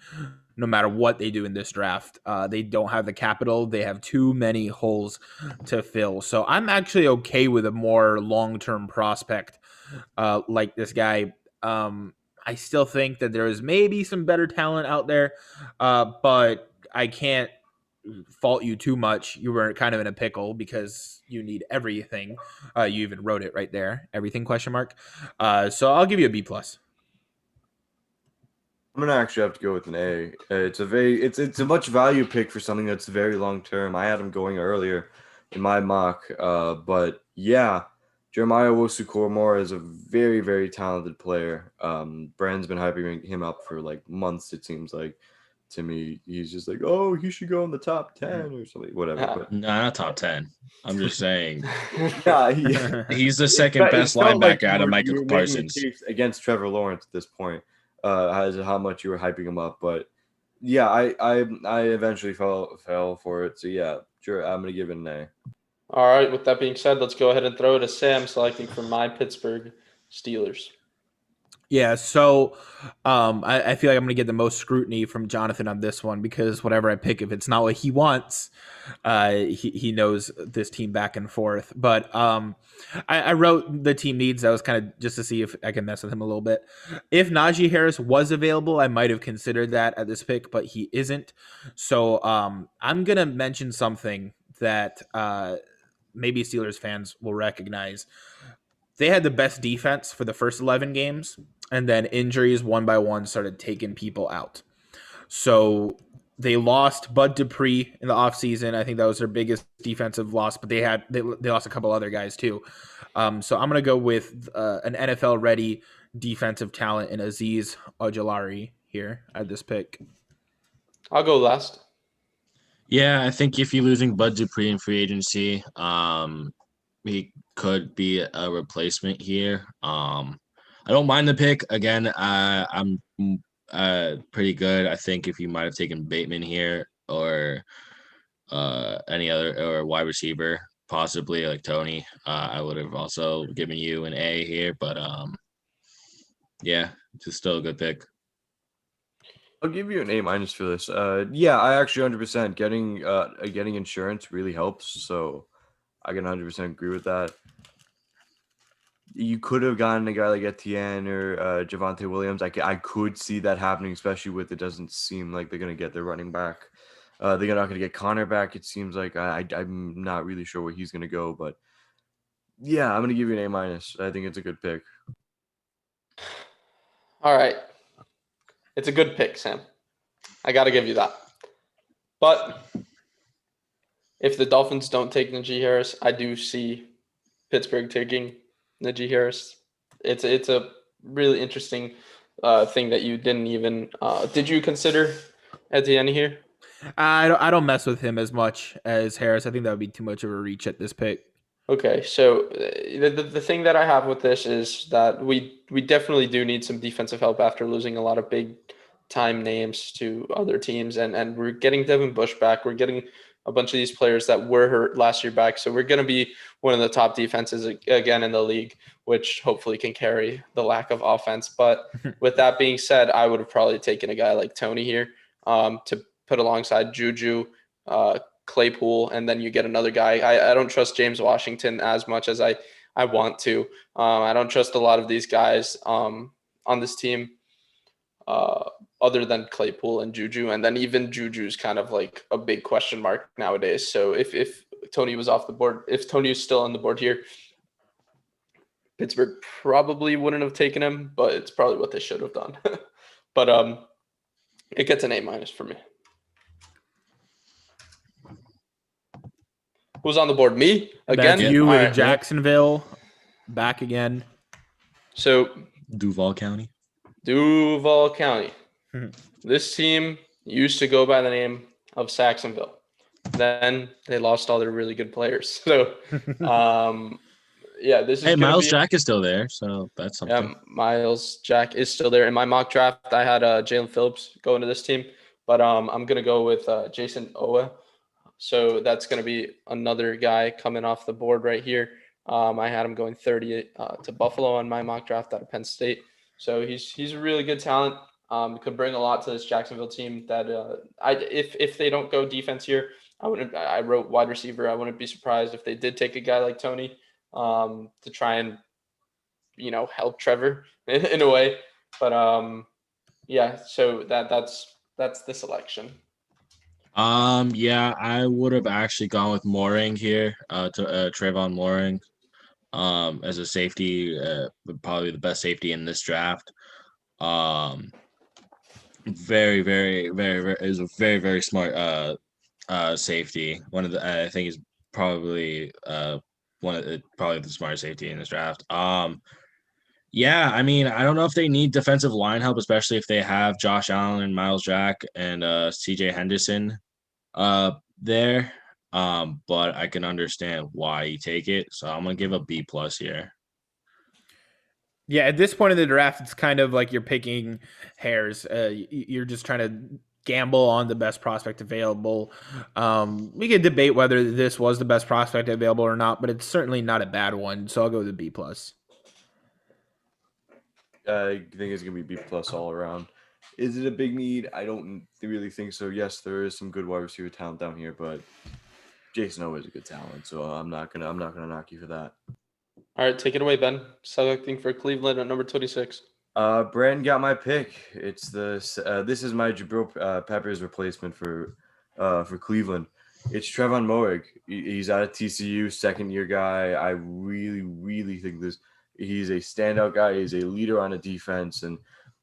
no matter what they do in this draft. They don't have the capital. They have too many holes to fill. So I'm actually okay with a more long-term prospect like this guy. I still think that there is maybe some better talent out there, but I can't fault you too much. You were kind of in a pickle because you need everything. You even wrote it right there, everything ? So I'll give you a B+. I'm gonna actually have to go with an A. It's a much value pick for something that's very long term. I had him going earlier in my mock, but yeah, Jeremiah Owusu-Koramoah is a very, very talented player. Brand's been hyping him up for like months. It seems like to me, he's just like, oh, he should go in the top 10 or something, whatever. But No, not top 10. I'm just saying yeah, he's the second best linebacker out of Michael Parsons. Against Trevor Lawrence at this point, as how much you were hyping him up. But yeah, I eventually fell for it. So yeah, sure, I'm gonna give it an A. All right. With that being said, let's go ahead and throw it to Sam, selecting for my Pittsburgh Steelers. Yeah, so I feel like I'm going to get the most scrutiny from Jonathan on this one because whatever I pick, if it's not what he wants, he knows this team back and forth. But I wrote the team needs. That was kind of just to see if I can mess with him a little bit. If Najee Harris was available, I might have considered that at this pick, but he isn't. So I'm going to mention something that maybe Steelers fans will recognize. They had the best defense for the first 11 games, and then injuries one by one started taking people out. So they lost Bud Dupree in the offseason. I think that was their biggest defensive loss, but they lost a couple other guys too. So I'm going to go with an NFL-ready defensive talent in Azeez Ojulari here at this pick. I'll go last. Yeah, I think if you're losing Bud Dupree in free agency, he could be a replacement here. I don't mind the pick. Again, I'm pretty good. I think if you might have taken Bateman here or any other or wide receiver, possibly like Tony, I would have also given you an A here. But yeah, it's still a good pick. I'll give you an A- for this. Yeah, I actually 100% getting insurance really helps. So I can 100% agree with that. You could have gotten a guy like Etienne or Javonte Williams. I could see that happening, especially with it doesn't seem like they're going to get their running back. They're not going to get Connor back. It seems like I'm not really sure where he's going to go. But yeah, I'm going to give you an A-. I think it's a good pick. All right. It's a good pick, Sam. I got to give you that. But if the Dolphins don't take Najee Harris, I do see Pittsburgh taking Najee Harris. It's a really interesting thing that you didn't even did you consider at the end here? I don't mess with him as much as Harris. I think that would be too much of a reach at this pick. Okay, so the thing that I have with this is that we definitely do need some defensive help after losing a lot of big time names to other teams, and we're getting Devin Bush back. We're getting a bunch of these players that were hurt last year back, so we're going to be one of the top defenses again in the league, which hopefully can carry the lack of offense. But with that being said, I would have probably taken a guy like Tony here to put alongside Juju. Claypool, and then you get another guy. I don't trust James Washington as much as I want to. I don't trust a lot of these guys on this team other than Claypool and Juju. And then even Juju's kind of like a big question mark nowadays. So if Tony was off the board, if Tony is still on the board here, Pittsburgh probably wouldn't have taken him, but it's probably what they should have done. But it gets an A- for me. Who's on the board? Me again? That's you All with right. Jacksonville back again. So Duval County. Duval County. This team used to go by the name of Saxonville. Then they lost all their really good players. So, yeah, this is. Hey, gonna Miles be, Jack is still there, so that's something. Yeah, Miles Jack is still there. In my mock draft, I had Jalen Phillips go into this team, but I'm gonna go with Jason Owa. So that's gonna be another guy coming off the board right here. I had him going 30 to Buffalo on my mock draft out of Penn State. So he's a really good talent. Could bring a lot to this Jacksonville team. That if they don't go defense here, I wrote wide receiver. I wouldn't be surprised if they did take a guy like Tony to try and help Trevor in a way. But yeah. So that's the selection. Yeah, I would have actually gone with Mooring here, to Trayvon Mooring, as a safety, probably the best safety in this draft. Very, very, very, very is a very, very smart safety. One of the I think is probably probably the smartest safety in this draft. Yeah, I mean, I don't know if they need defensive line help, especially if they have Josh Allen and Miles Jack and CJ Henderson there. But I can understand why you take it. So I'm gonna give a B+ here. Yeah, at this point in the draft, it's kind of like you're picking hairs. You're just trying to gamble on the best prospect available. We could debate whether this was the best prospect available or not, but it's certainly not a bad one. So I'll go with the B+. I think it's gonna be B+ all around. Is it a big need? I don't really think so. Yes, there is some good wide receiver talent down here, but Jason O is a good talent, so I'm not gonna knock you for that. All right, take it away, Ben. Selecting for Cleveland at number 26. Brandon got my pick. It's this is my Jabril Peppers replacement for Cleveland. It's Trevon Moehrig. He's out of TCU, second-year guy. I really, really think he's a standout guy. He's a leader on a defense, and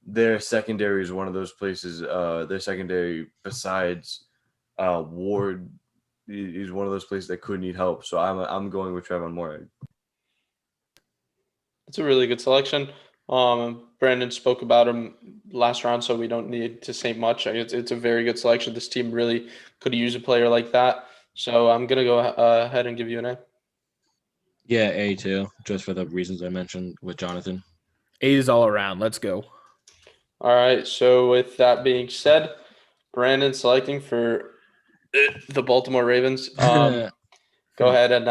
their secondary is one of those places. Their secondary, besides Ward, is one of those places that could need help. So I'm going with Trevon Moehrig. It's a really good selection. Brandon spoke about him last round, so we don't need to say much. It's a very good selection. This team really could use a player like that. So I'm going to go ahead and give you an A. Yeah, A too, just for the reasons I mentioned with Jonathan. A's all around. Let's go. All right. So with that being said, Brandon selecting for the Baltimore Ravens. Go ahead and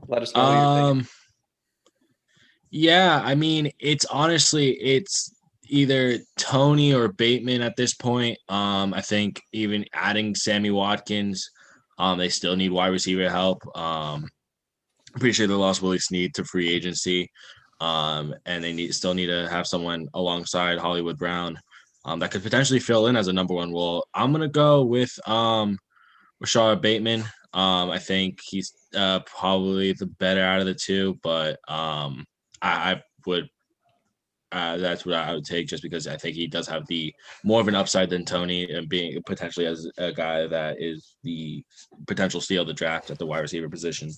let us know what you're thinking. Yeah, I mean, it's either Tony or Bateman at this point. I think even adding Sammy Watkins, they still need wide receiver help. I'm pretty sure they lost Willie Snead to free agency. And they still need to have someone alongside Hollywood Brown that could potentially fill in as a number one role. I'm gonna go with Rashard Bateman. I think he's probably the better out of the two, but I would that's what I would take, just because I think he does have the more of an upside than Tony, and being potentially as a guy that is the potential steal of the draft at the wide receiver position.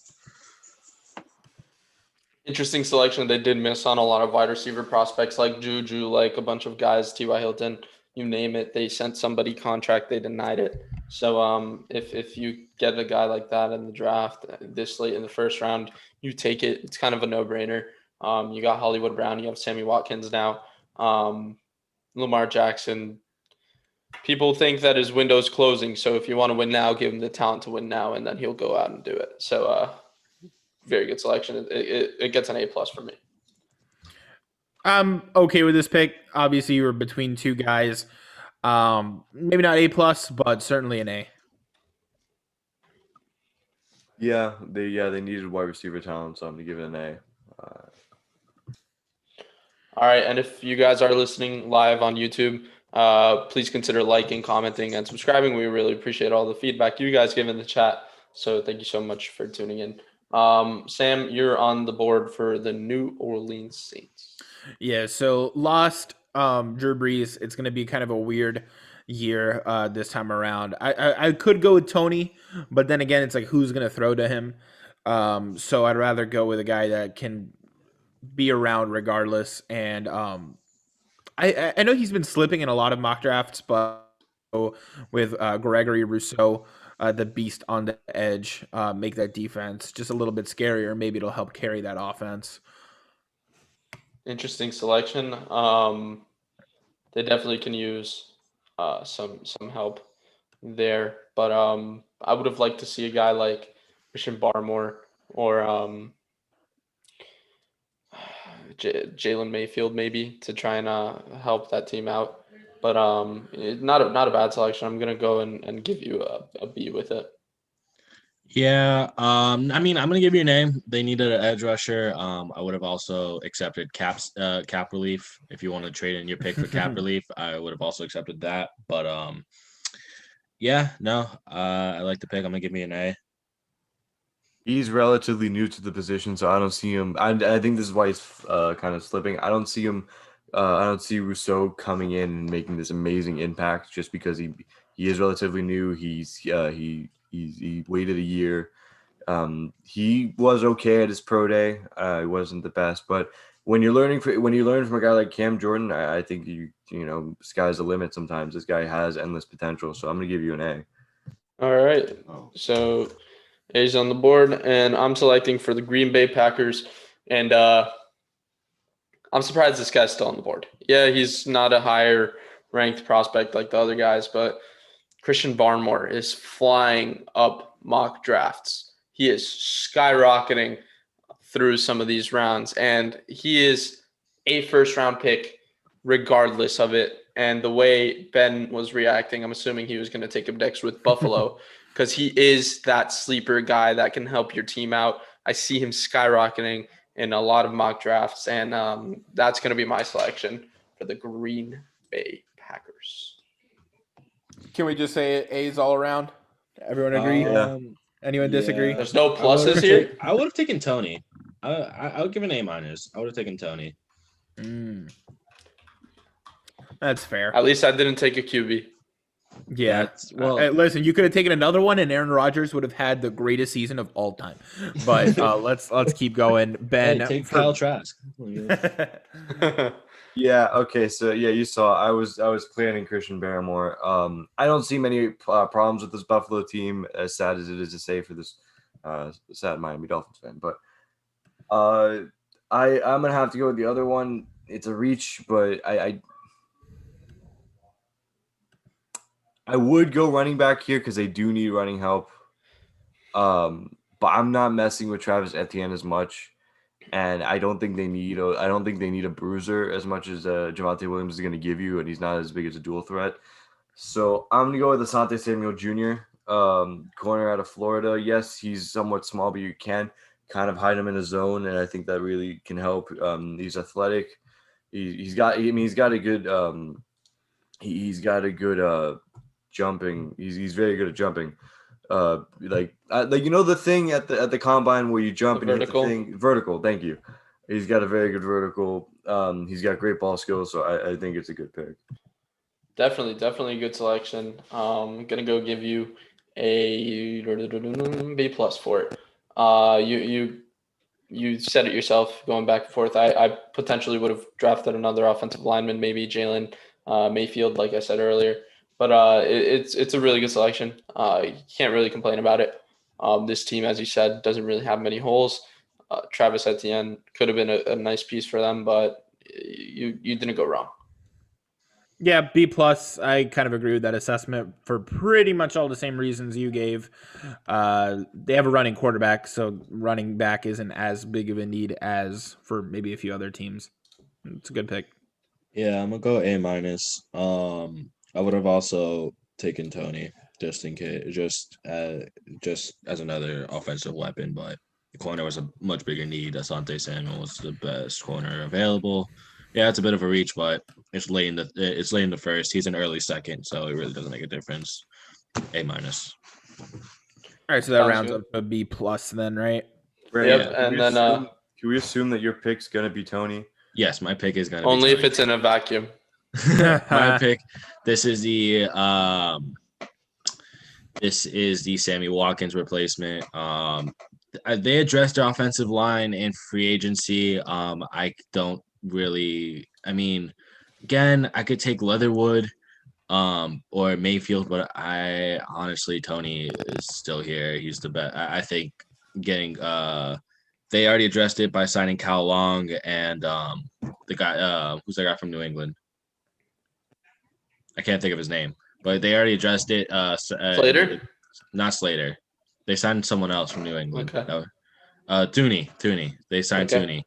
Interesting selection. They did miss on a lot of wide receiver prospects like Juju, like a bunch of guys, T.Y. Hilton, you name it. They sent somebody contract. They denied it. So if you get a guy like that in the draft this late in the first round, you take it. It's kind of a no-brainer. You got Hollywood Brown, you have Sammy Watkins now, Lamar Jackson. People think that his window's closing, so if you want to win now, give him the talent to win now, and then he'll go out and do it. So very good selection. It gets an A+ for me. I'm okay with this pick. Obviously, you were between two guys. Maybe not A+, but certainly an A. Yeah, they needed wide receiver talent, so I'm gonna give it an A. All right, and if you guys are listening live on YouTube, please consider liking, commenting, and subscribing. We really appreciate all the feedback you guys give in the chat. So thank you so much for tuning in. Sam, you're on the board for the New Orleans Saints. Yeah, so lost Drew Brees. It's going to be kind of a weird year this time around. I could go with Tony, but then again, it's like who's going to throw to him? So I'd rather go with a guy that can be around regardless. And I know he's been slipping in a lot of mock drafts, but with Gregory Rousseau, the beast on the edge, make that defense just a little bit scarier. Maybe it'll help carry that offense. Interesting selection. They definitely can use some help there, but I would have liked to see a guy like Christian Barmore or Jalen Mayfield maybe to try and help that team out. But not a bad selection. I'm gonna go and give you a B with it. Yeah, I mean, I'm gonna give you a name. They needed an edge rusher. I would have also accepted cap relief if you want to trade in your pick for cap relief. I would have also accepted that. But yeah, no, I like the pick. I'm gonna give me an A. He's relatively new to the position, so I don't see him. I think this is why he's kind of slipping. I don't see him. I don't see Rousseau coming in and making this amazing impact just because he is relatively new. He waited a year. He was okay at his pro day. He wasn't the best, but when you learn from a guy like Cam Jordan, I think you know sky's the limit. Sometimes this guy has endless potential. So I'm gonna give you an A. All right. So A's on the board, and I'm selecting for the Green Bay Packers, and I'm surprised this guy's still on the board. Yeah, he's not a higher ranked prospect like the other guys, but Christian Barmore is flying up mock drafts. He is skyrocketing through some of these rounds, and he is a first-round pick regardless of it. And the way Ben was reacting, I'm assuming he was going to take him next with Buffalo because he is that sleeper guy that can help your team out. I see him skyrocketing in a lot of mock drafts, and that's going to be my selection for the Green Bay Packers. Can we just say A's all around? Everyone agree? Anyone disagree? There's no pluses here? I would have taken Tony. I would give an A-. I would have taken Tony. That's fair. At least I didn't take a QB. Yeah. Well, listen, you could have taken another one, and Aaron Rodgers would have had the greatest season of all time. But let's keep going. Ben, take Kyle Trask. Yeah. Okay. So yeah, you saw I was planning Christian Barmore. I don't see many problems with this Buffalo team, as sad as it is to say for this sad Miami Dolphins fan. But I'm gonna have to go with the other one. It's a reach, but I would go running back here because they do need running help. But I'm not messing with Travis Etienne as much. And I don't think they need a bruiser as much as Javonte Williams is going to give you, and he's not as big as a dual threat. So I'm going to go with Asante Samuel Jr., corner out of Florida. Yes, he's somewhat small, but you can kind of hide him in a zone, and I think that really can help. He's athletic. He's got a good jumping. He's very good at jumping. Like the thing at the combine where you jump and vertical. hit the thing vertical. Thank you. He's got a very good vertical. He's got great ball skills, so I think it's a good pick. Definitely a good selection. I'm gonna go give you a B+ for it. You said it yourself, going back and forth. I potentially would have drafted another offensive lineman, maybe Jalen Mayfield, like I said earlier. But it's a really good selection. You can't really complain about it. This team, as you said, doesn't really have many holes. Travis Etienne could have been a nice piece for them, but you didn't go wrong. Yeah, B plus. I kind of agree with that assessment for pretty much all the same reasons you gave. They have a running quarterback, so running back isn't as big of a need as for maybe a few other teams. It's a good pick. Yeah, I'm gonna go A minus. I would have also taken Tony just in case, just as another offensive weapon, but the corner was a much bigger need. Asante Samuel was the best corner available. Yeah, it's a bit of a reach, but it's late in the first. He's an early second, so it really doesn't make a difference. A minus. All right, so that Sounds rounds good. up a B plus then, right? Brandon, Yep, can and we then can we assume that your pick's gonna be Tony? Yes, my pick is gonna be only if Tony. it's in a vacuum. My pick. This is the Sammy Watkins replacement. They addressed their offensive line in free agency. I don't really. I mean, again, I could take Leatherwood, or Mayfield, but I honestly, Tony is still here. He's the best. I think getting they already addressed it by signing Cal Long and the guy who's the guy from New England. I can't think of his name, but they already addressed it. Slater? Not Slater. They signed someone else from New England. Okay. Tooney. They signed Okay.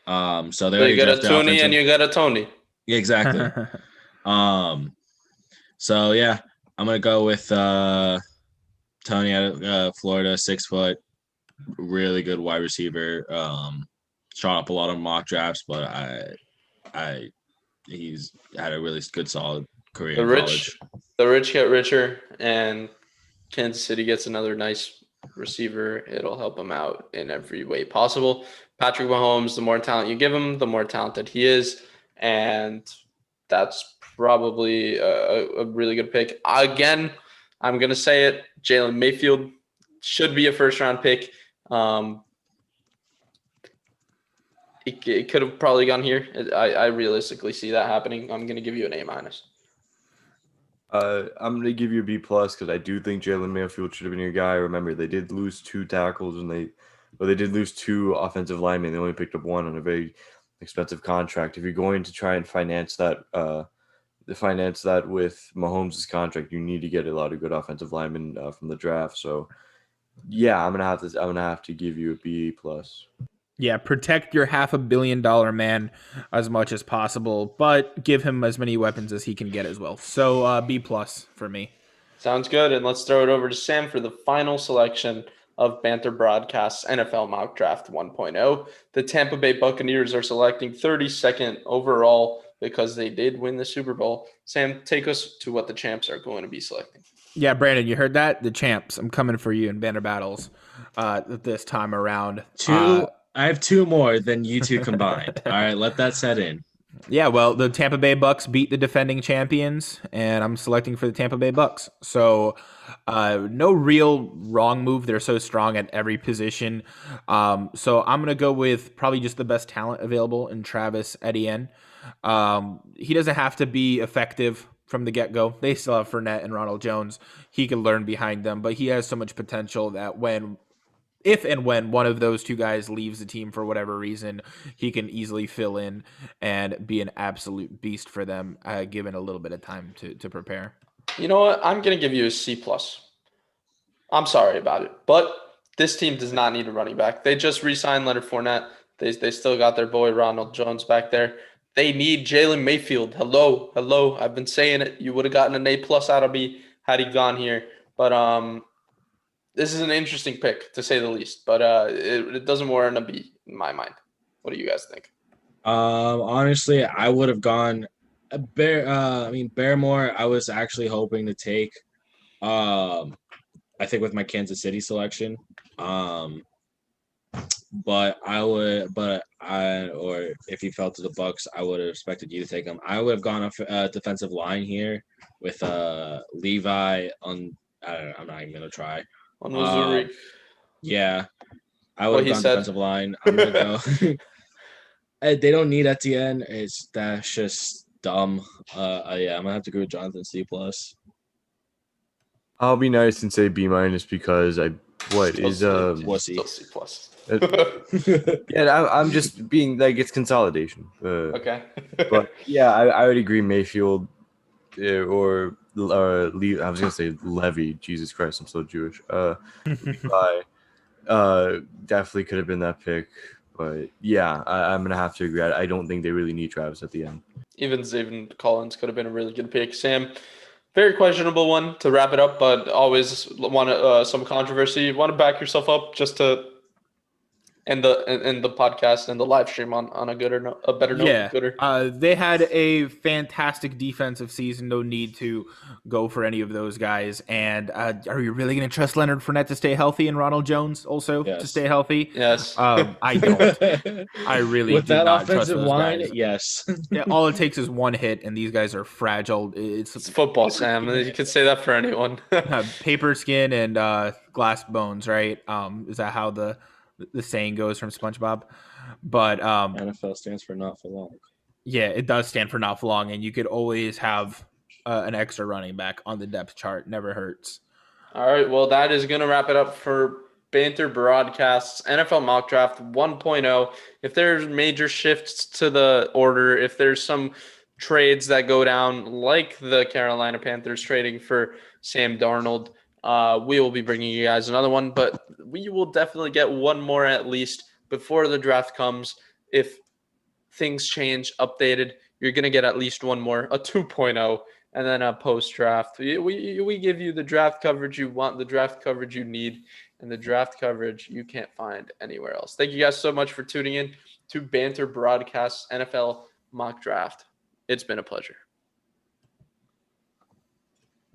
Tooney. So they So already you got a addressed their Tony offensive. and you got a Tony. Yeah, exactly. So yeah, I'm gonna go with Tony out of Florida, 6 foot, really good wide receiver. Shot up a lot of mock drafts, but he's had a really good, solid career The in college. rich get richer, and Kansas City gets another nice receiver. It'll help him out in every way possible. Patrick Mahomes, the more talent you give him, the more talented he is, and that's probably a really good pick. Again, I'm gonna say it. Jalen Mayfield should be a first-round pick. It could have probably gone here. I realistically see that happening. I'm gonna give you an A minus. I'm gonna give you a B plus because I do think Jalen Mayfield should have been your guy. Remember, they did lose 2 tackles and they did lose 2 offensive linemen. They only picked up 1 on a very expensive contract. If you're going to try and finance that with Mahomes' contract, you need to get a lot of good offensive linemen from the draft. So, yeah, I'm gonna have to give you a B plus. Yeah, protect your $500 million man as much as possible, but give him as many weapons as he can get as well. So B plus for me. Sounds good. And let's throw it over to Sam for the final selection of Banter Broadcast's NFL Mock Draft 1.0. The Tampa Bay Buccaneers are selecting 32nd overall because they did win the Super Bowl. Sam, take us to what the champs are going to be selecting. Yeah, Brandon, you heard that? The champs. I'm coming for you in Banner Battles this time around. I have 2 more than you 2 combined. All right, let that set in. Yeah, well, the Tampa Bay Bucks beat the defending champions, and I'm selecting for the Tampa Bay Bucks. So no real wrong move. They're so strong at every position. So I'm going to go with probably just the best talent available in Travis Etienne. He doesn't have to be effective from the get-go. They still have Fournette and Ronald Jones. He can learn behind them, but he has so much potential that if and when one of those 2 guys leaves the team for whatever reason, he can easily fill in and be an absolute beast for them, given a little bit of time to prepare. You know what? I'm going to give you a C+. I'm sorry about it, but this team does not need a running back. They just re-signed Leonard Fournette. They still got their boy Ronald Jones back there. They need Jalen Mayfield. Hello. I've been saying it. You would have gotten an A+ out of me had he gone here. But this is an interesting pick, to say the least, but it doesn't warrant a B in my mind. What do you guys think? Honestly, I would have gone Barrymore. I was actually hoping to take. I think with my Kansas City selection. But if he fell to the Bucks, I would have expected you to take him. I would have gone a defensive line here with Levi on. I don't know. I'm not even gonna try. On Missouri. Yeah, I would have gone defensive line. I'm gonna go. They don't need Etienne. That's just dumb. Yeah, I'm gonna have to go with Jonathan C+. I'll be nice and say B- because Wussy. Still C plus. yeah, I'm just being like it's consolidation. Okay. But yeah, I would agree Mayfield or I was gonna say Levy. Jesus Christ, I'm so Jewish. Levi, definitely could have been that pick, but yeah, I'm gonna have to agree. I don't think they really need Travis at the end. Even Zayvon Collins could have been a really good pick. Sam, very questionable one to wrap it up, but always want some controversy. Want to back yourself up just to end the podcast and the live stream on a better note. Yeah, Gooder. they had a fantastic defensive season. No need to go for any of those guys. And are you really going to trust Leonard Fournette to stay healthy and Ronald Jones also to Yes. stay healthy? Yes. I don't. I really With do that not trust offensive those line, guys. yes. Yeah, all it takes is one hit, and these guys are fragile. It's football, Sam. You could say that for anyone. Paper skin and glass bones, right? Is that how the saying goes from SpongeBob? But NFL stands for not for long. yeah, it does stand for not for long, and you could always have an extra running back on the depth chart. Never hurts. All right, well, that is going to wrap it up for Banter Broadcasts NFL Mock Draft 1.0. If there's major shifts to the order, if there's some trades that go down, like the Carolina Panthers trading for Sam Darnold, we will be bringing you guys another one, but we will definitely get one more at least before the draft comes. If things change, updated, you're going to get at least one more, a 2.0, and then a post-draft. We give you the draft coverage you want, the draft coverage you need, and the draft coverage you can't find anywhere else. Thank you guys so much for tuning in to Banter Broadcasts NFL Mock Draft. It's been a pleasure.